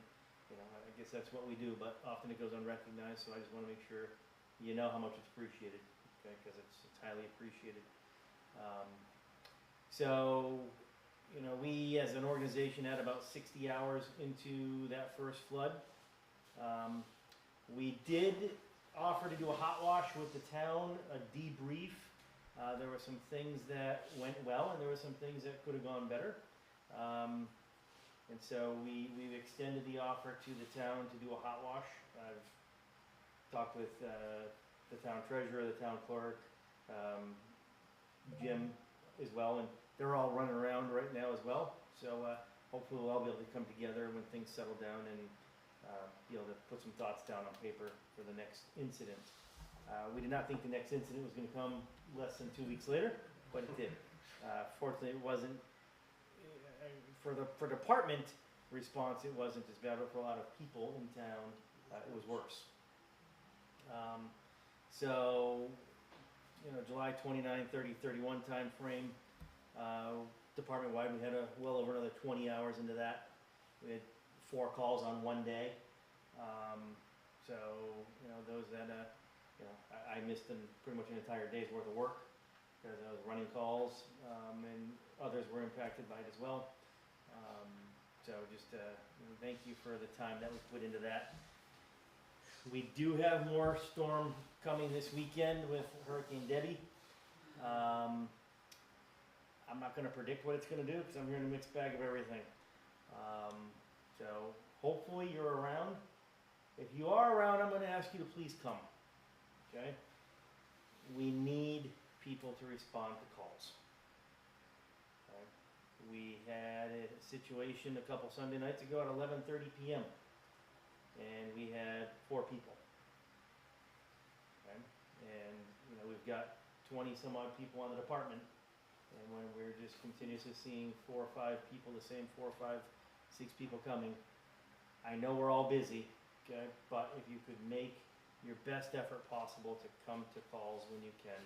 you know, I guess that's what we do, but often it goes unrecognized, so I just want to make sure you know how much it's appreciated, okay, because it's highly appreciated. So, you know, we as an organization had about 60 hours into that first flood. We did offer to do a hot wash with the town, a debrief. There were some things that went well, and there were some things that could have gone better. And so we've extended the offer to the town to do a hot wash. I've talked with the town treasurer, the town clerk, Jim as well, and they're all running around right now as well. So hopefully we'll all be able to come together when things settle down and be able to put some thoughts down on paper for the next incident. We did not think the next incident was going to come less than 2 weeks later, but it did. Fortunately, it wasn't, for department response, it wasn't as bad, but for a lot of people in town, it was worse. So, you know, July 29, 30, 31 time frame, department-wide, we had well over another 20 hours into that. We had 4 calls on one day. So, you know, those that, you know, I missed pretty much an entire day's worth of work because I was running calls, and others were impacted by it as well. So just, you know, thank you for the time that was put into that. We do have more storm coming this weekend with Hurricane Debbie. I'm not going to predict what it's going to do because I'm hearing a mixed bag of everything. So hopefully you're around. If you are around, I'm going to ask you to please come. Okay? We need people to respond to calls. Okay? We had a situation a couple Sunday nights ago at 11:30 p.m. and we had 4 people. Okay? And you know, we've got 20 some odd people on the department, and when we're just continuously seeing 4 or 5 people, the same 4 or 5, 6 people coming, I know we're all busy, okay, but if you could make your best effort possible to come to calls when you can,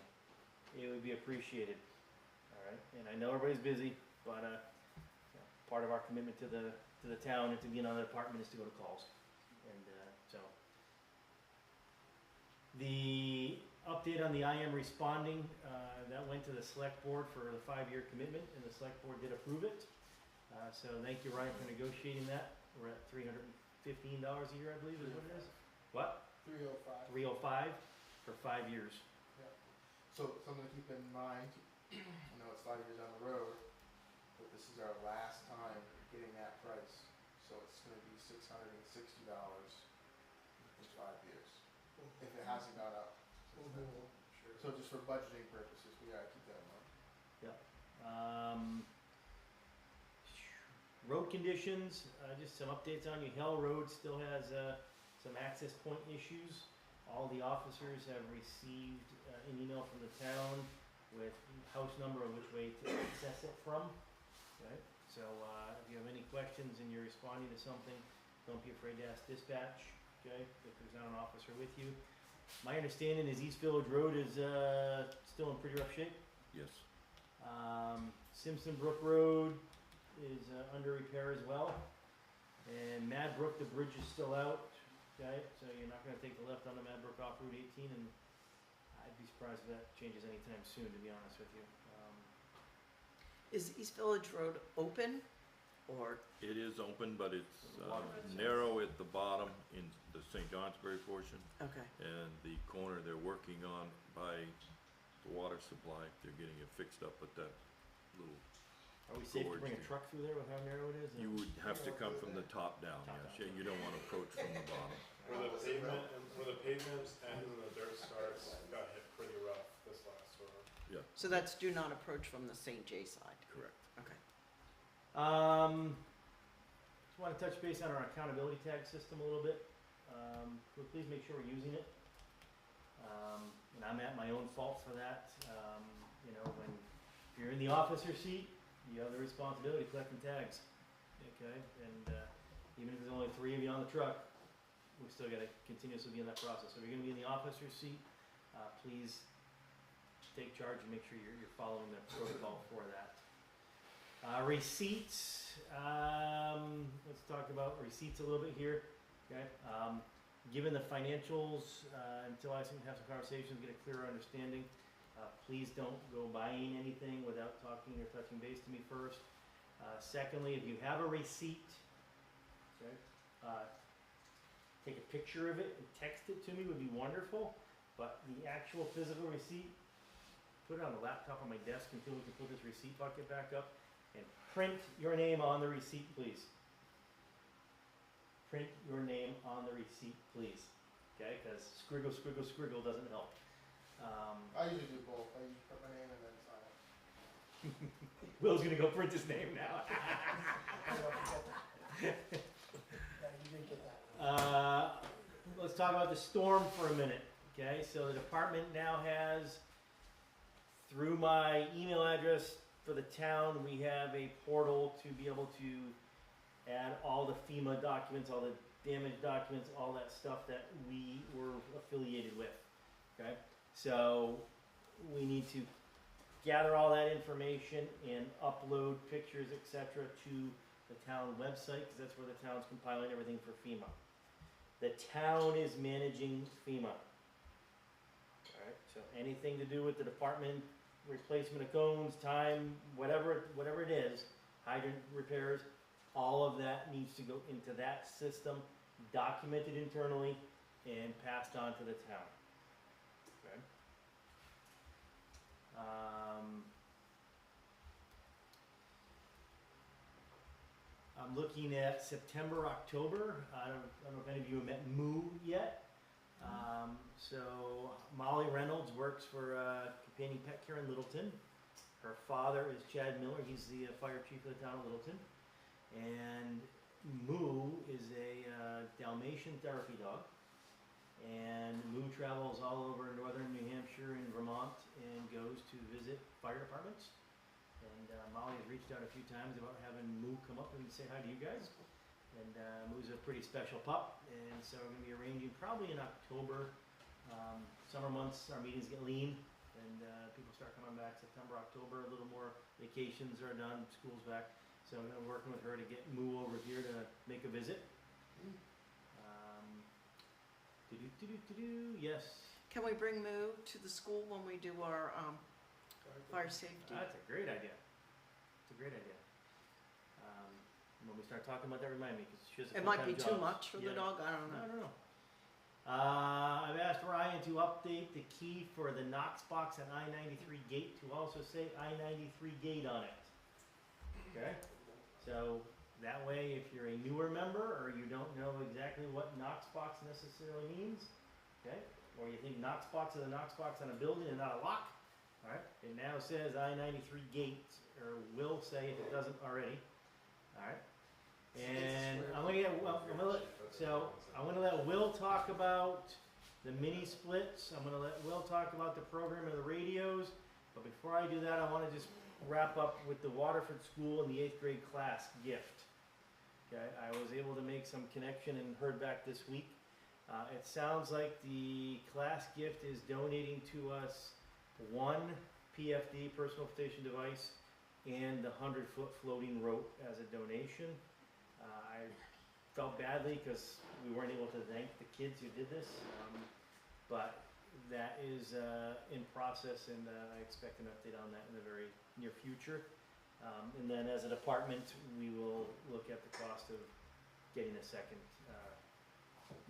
it would be appreciated, all right? And I know everybody's busy, but you know, part of our commitment to the town and to being on the department is to go to calls. And so, the update on the I am responding, that went to the select board for the 5-year commitment, and the select board did approve it. So thank you, Ryan, for negotiating that. We're at $315 a year, I believe is what it is. What? 305. 305 for 5 years. So something to keep in mind, I know it's 5 years down the road, but this is our last time getting that price. So it's gonna be $660 in 5 years, if it hasn't gone up. since then. So just for budgeting purposes, we gotta keep that in mind. Road conditions, just some updates on you. Hell Road still has some access point issues. All the officers have received an email from the town with house number and which way to access it from. Okay? So if you have any questions and you're responding to something, don't be afraid to ask dispatch. Okay? If there's not an officer with you. My understanding is East Village Road is still in pretty rough shape. Yes. Simpson Brook Road is under repair as well. And Mad Brook, the bridge is still out. Okay, so you're not going to take the left on the Mad Brook off Route 18, and I'd be surprised if that changes anytime soon, to be honest with you. Is East Village Road open, or? It is open, but it's narrow at the bottom in the St. Johnsbury portion, Okay, and the corner they're working on by the water supply, they're getting it fixed up, but that little, Are we safe to Gorge bring a there. truck through there with how narrow it is? you would have to come from the top down, Top yes, down. yeah, you don't wanna approach from the bottom. Where the pavement and the dirt starts got hit pretty rough this last storm. So that's do not approach from the St. J side. Correct. Okay. Just wanna touch base on our accountability tag system a little bit. Please make sure we're using it. And I'm at my own fault for that. You know, when you're in the officer seat, you have the responsibility of collecting tags, okay? And, even if there's only 3 of you on the truck, we still gotta continuously be in that process. So if you're gonna be in the officer seat, please take charge and make sure you're following the protocol for that. Receipts, let's talk about receipts a little bit here, okay? Given the financials, until I have some conversations, get a clearer understanding, please don't go buying anything without talking or touching base to me first. Secondly, if you have a receipt, okay, take a picture of it and text it to me would be wonderful, but the actual physical receipt, put it on the laptop on my desk until we can put this receipt bucket back up, and print your name on the receipt, please. Print your name on the receipt, please, okay, because scriggle, scriggle, scriggle doesn't help. I usually do both, I usually put my name and then sign it. Will's gonna go print his name now. Yeah, you didn't get that. Let's talk about the storm for a minute, okay? So the department now has, through my email address for the town, we have a portal to be able to add all the FEMA documents, all the damage documents, all that stuff that we were affiliated with, okay? So we need to gather all that information and upload pictures, etc., to the town website, because that's where the town's compiling everything for FEMA. The town is managing FEMA. Alright, so anything to do with the department, replacement of cones, time, whatever it is, hydrant repairs, all of that needs to go into that system, documented internally, and passed on to the town. Okay. I'm looking at September, October. I don't know if any of you have met Moo yet. So Molly Reynolds works for Companion Pet Care in Littleton. Her father is Chad Miller. He's the fire chief of the town of Littleton. And Moo is a Dalmatian therapy dog. And Moo travels all over northern New Hampshire and Vermont and goes to visit fire departments. And Molly has reached out a few times about having Moo come up and say hi to you guys. And Moo's a pretty special pup, and so we're going to be arranging probably in October. Summer months, our meetings get lean, and people start coming back September, October. A little more vacations are done, school's back. So I'm going to be working with her to get Moo over here to make a visit. Yes. Can we bring Moo to the school when we do our fire safety? That's a great idea. It's a great idea. When we start talking about that, remind me, because she has a It might be full-time too job. much for the dog, I don't I know. don't know. I've asked Ryan to update the key for the Knox box on I-93 gate to also say I-93 gate on it. Okay? So that way, if you're a newer member or you don't know exactly what Knox box necessarily means, okay? Or you think Knox box is a Knox box on a building and not a lock, all right? It now says I-93 gate, or will say if it doesn't already, all right? And I'm gonna let Will talk about the mini splits. I'm gonna let Will talk about the program of the radios. But before I do that, I wanna just wrap up with the Waterford School and the 8th grade class gift. Okay, I was able to make some connection and heard back this week. It sounds like the class gift is donating to us one PFD, personal flotation device, and the 100-foot floating rope as a donation. I felt badly because we weren't able to thank the kids who did this, but that is in process, and I expect an update on that in the very near future. And then as a department, we will look at the cost of getting a second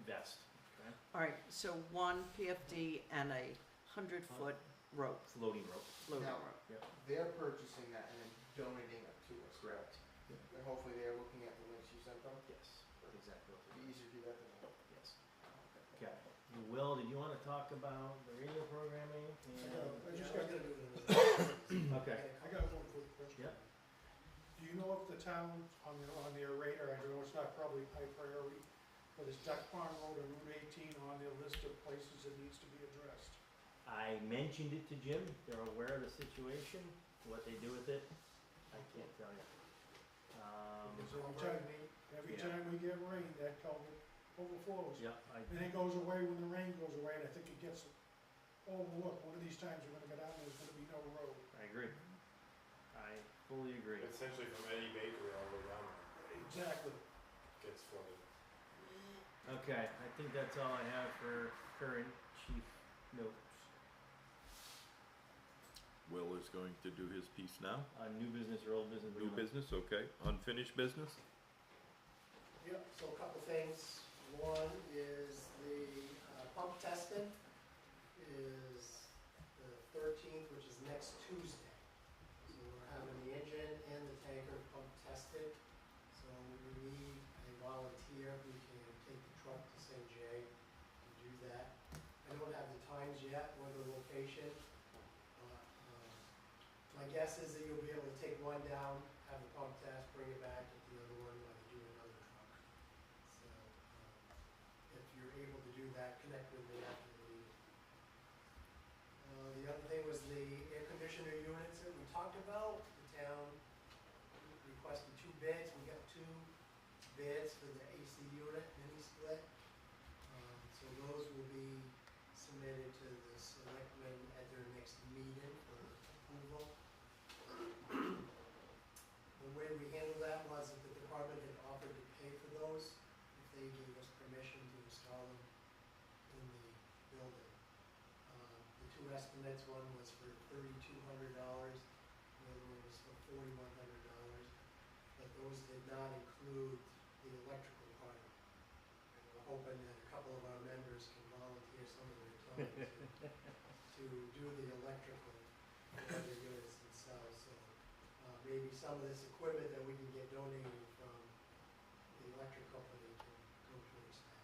vest. Okay? All right, so one PFD and a 100-foot rope, Floating rope. floating Now, rope. they're purchasing that, and then donating it to us. Correct. And hopefully they're looking at the links you sent them. Yes, that's exactly what It'd be easier to do that than. Yes. Okay. Will, did you wanna talk about the radio programming I just Yeah, got, we're gonna do it in a minute. Okay. I got one quick question. Yep. Do you know if the town, on their radar, I know it's not probably high priority, but is Duck Pond Road and Route 18 on their list of places that needs to be addressed? I mentioned it to Jim, they're aware of the situation, what they do with it, I can't tell you. Because every Yeah. time we get rain, that culvert overflows. Yeah, And it goes away when the rain goes away, and I think it gets overlooked. One of these times we're gonna go down, there's gonna be no road. I agree. I fully agree. Essentially from Eddie Bakery all the way down there, Exactly. gets flooded. Okay, I think that's all I have for current chief notes. Will is going to do his piece now. New business or old business? what do New you want? business, okay. Unfinished business? Yep, so a couple things. One is the pump testing is the 13th, which is next Tuesday. So we're having the engine and the tanker pump tested. So we need a volunteer who can take the truck to St. J and do that. I don't have the times yet or the location. My guess is that you'll be able to take one down, have the pump test, bring it back, get the other one while you do another truck. So, if you're able to do that, connect with me after the meeting. The other thing was the air conditioner units that we talked about. The town requested 2 bids. We got 2 bids for the AC unit mini split. So those will be submitted to the selectmen at their next meeting for approval. The way we handled that was that the department had offered to pay for those if they gave us permission to install them in the building. The 2 estimates, one was for $3,200, the other one was for $4,100, but those did not include the electrical part of it. And we're hoping that a couple of our members can volunteer some of their time to do the electrical for the units themselves, so maybe some of this equipment that we can get donated from the electric company can go towards that.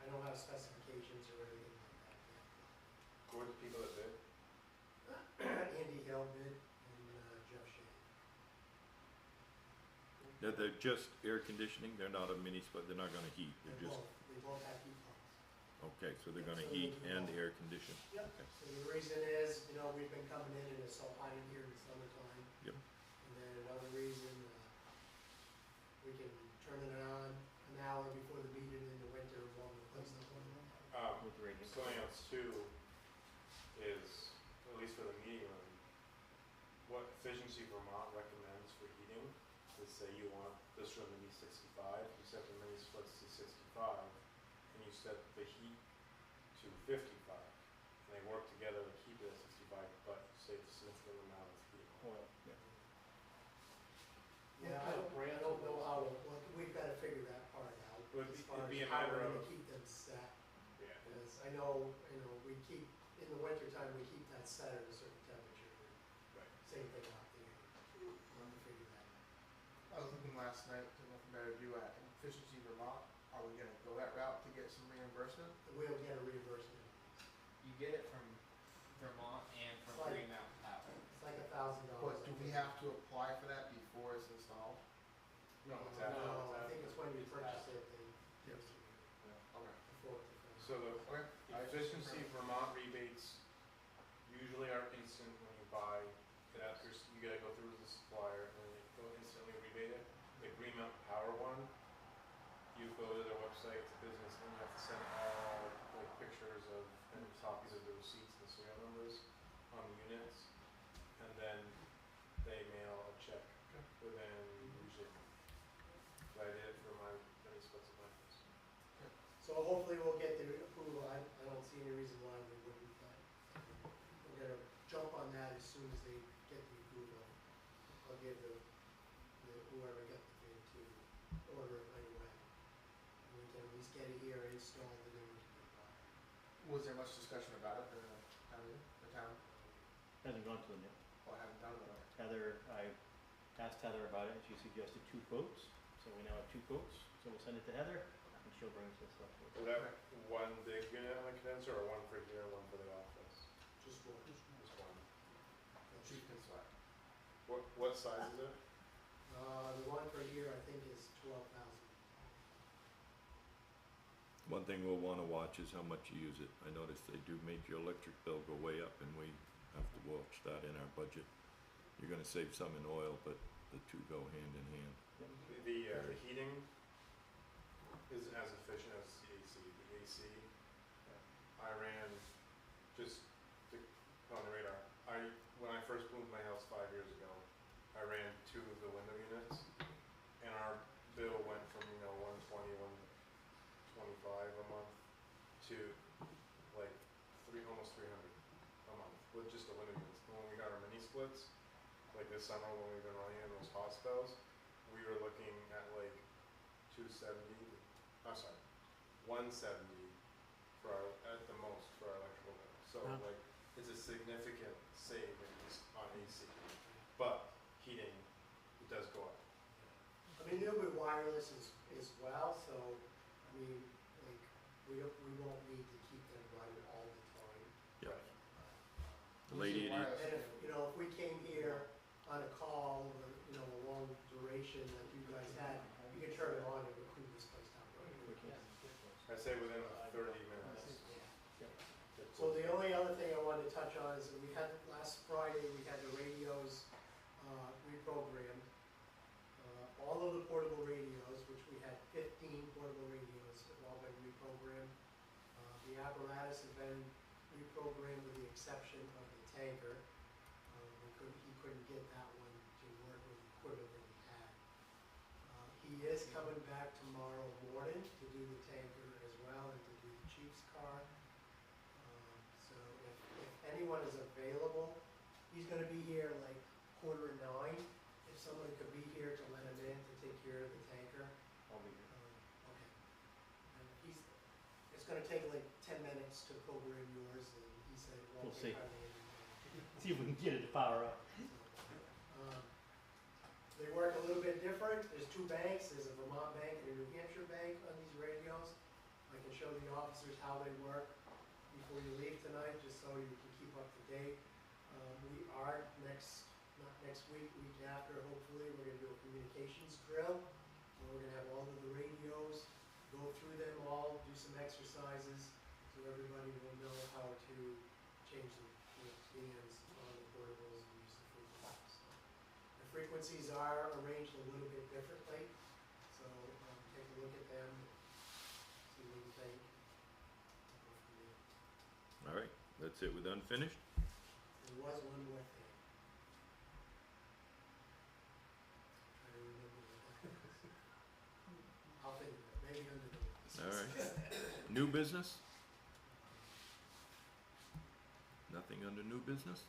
I don't have specifications or anything like that yet. Who are the people that bid? Andy Hill bid and Jeff Shea. They're just air conditioning, they're not a mini split, they're not gonna heat, they're just, They both have heat pumps. okay, so they're gonna So heat they and both. air condition. Yep. Okay. So the reason is, we've been coming in and it's so hot in here in the summertime. Yep. And then another reason, we can turn it on an hour before the meeting in the winter while the place is going on. With the radio. Something else too is, at least for the meeting room, what Efficiency Vermont recommends for heating is say you want this room to be 65, you set the mini splits to 65, and you set the heat to 55. And they work together to keep it at 65, but save a significant amount of heat. Oil, yeah. Yeah, I don't know how, we've gotta figure that part out, Would as be- far it'd as be a how matter we're gonna of- keep them set. Yeah. Because I know, we keep, in the winter time, we keep that set at a certain temperature. Right. Same thing out there. We'll have to figure that out. I was looking last night to nothing better to do at Efficiency Vermont. Are we gonna go that route to get some reimbursement? We'll get a reimbursement. You get it from Vermont and from It's like- Green Mountain Power. It's like $1,000. But do we have to apply for that before it's installed? No, it's after. No, it's I think after. it's when you It's purchase after. it, they, Yep. Okay. before it's official. So the Okay. Efficiency Vermont rebates usually are instant when you buy it after, you gotta go through the supplier and then they go instantly rebate it. The Green Mountain Power one, you go to their website, it's a business, and you have to send all like pictures of and copies of the receipts and serial numbers on the units. And then they mail a check within usually a month. So I did it for my many splits of my house. So hopefully we'll get the approval. I don't see any reason why we wouldn't, but we're gonna jump on that as soon as they get the approval. I'll give the whoever got the bid to order it right away. And we can at least get it here installed and then we can get by. Was there much discussion about it during the town meeting? The town, Hasn't gone to them yet. I haven't done it. Heather, I asked Heather about it, and she suggested 2 quotes, so we now have 2 quotes, so we'll send it to Heather, and she'll bring us this stuff. Is that one big unit on the condenser, or one for here, one for the office? Just one, Just one. Chief can sweat. What size is it? the one for here, I think, is 12,000. One thing we'll wanna watch is how much you use it. I noticed they do make your electric bill go way up, and we have to watch that in our budget. You're gonna save some in oil, but the two go hand in hand. The heating isn't as efficient as the AC. The AC, I ran, just to put on the radar, when I first moved my house 5 years ago, I ran 2 of the window units, and our bill went from, 120, 125 a month to like almost 300 a month with just the window units. And when we got our mini splits, like this summer when we've been running in those hot spells, we were looking at like 170 for at the most for our electrical bill. So Wow. like it's a significant savings on AC, but heating, it does go up. I mean, it'll be wireless as well, so, I mean, like, we won't need to keep them running all the time. Yep. The Uh, lady, And if, if we came here on a call or, a long duration that you guys had, you could turn it on and it would cool this place down. I say within 30 minutes. So the only other thing I wanted to touch on is that we had, last Friday, we had the radios reprogrammed. All of the portable radios, which we had 15 portable radios, have all been reprogrammed. The apparatus has been reprogrammed with the exception of the tanker. He couldn't get that one to work with the equipment that he had. He is coming back tomorrow morning to do the tanker as well and to do the chief's car. So if anyone is available, he's gonna be here like 8:45. If someone could be here to let him in to take care of the tanker. I'll be here. Okay. And it's gonna take like 10 minutes to program yours, and he said it won't We'll take see. hardly any time. See if we can get it to power up. They work a little bit different. There's 2 banks. There's a Vermont bank and a New Hampshire bank on these radios. I can show the officers how they work before you leave tonight, just so you can keep up to date. We are not next week, week after, hopefully, we're gonna do a communications drill. We're gonna have all of the radios, go through them all, do some exercises, so everybody will know how to change the bands on the portables and use the frequencies. The frequencies are arranged a little bit differently, so take a look at them, see what you think. Go from there. all right, that's it with unfinished? There was one more thing. Trying to remember what that was. I'll think of it, maybe under the. All right. New business? Nothing under new business?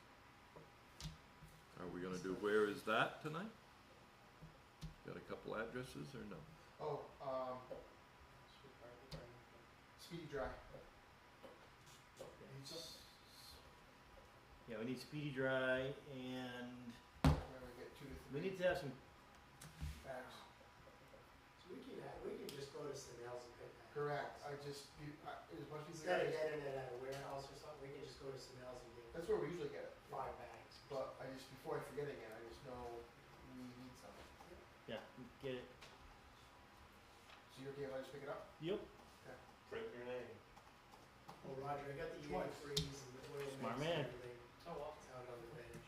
Are we gonna do where is that tonight? Got a couple addresses or no? Oh, Speedy Dry. Yeah, we need speedy dry, and Where we get 2 to 3 we need to have some, bags. So we can just go to Snell's and pick that. Correct, as much as you Instead of guys, getting it at a warehouse or something, we can just go to Snell's and get that's where we usually get it. 5 bags. But before I forget again, I just know we need some. yeah, get it. So you're okay if I just pick it up? Yep. Print your name. Oh, Roger, I got the Twice. antifreeze and the oil mix Smart and man. everything. Oh, well. It's out on the bench.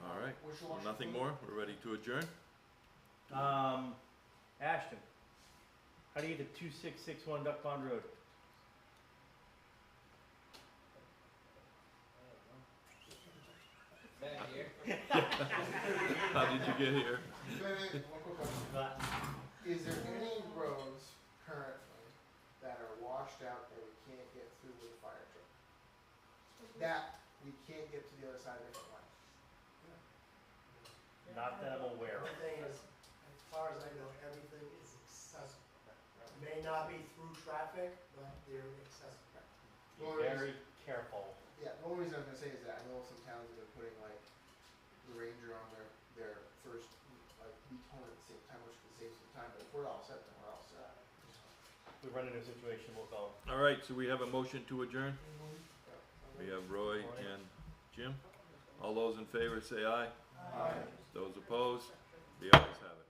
All right, Where's your washer nothing fluid? more? We're ready to adjourn? Ashton, how do you get to 2661 Duck Pond Road? Been here. How did you get here? Wait, one quick question. Is there any roads currently that are washed out that we can't get through with a fire truck? That we can't get to the other side of it way? Not that I'm aware of. Everything is, as far as I know, everything is accessible. May not be through traffic, but they're accessible. Be Well, there's- very careful. Yeah, the only reason I was gonna say is that I know some towns have been putting like the Ranger on their their first, like, retone at the same time, which could save some time, but if we're all set, then we're all set. If we run into a situation, we'll call. All right, so we have a motion to adjourn. We have Roy and Jim. All those in favor say aye. Aye. Those opposed, the ayes have it.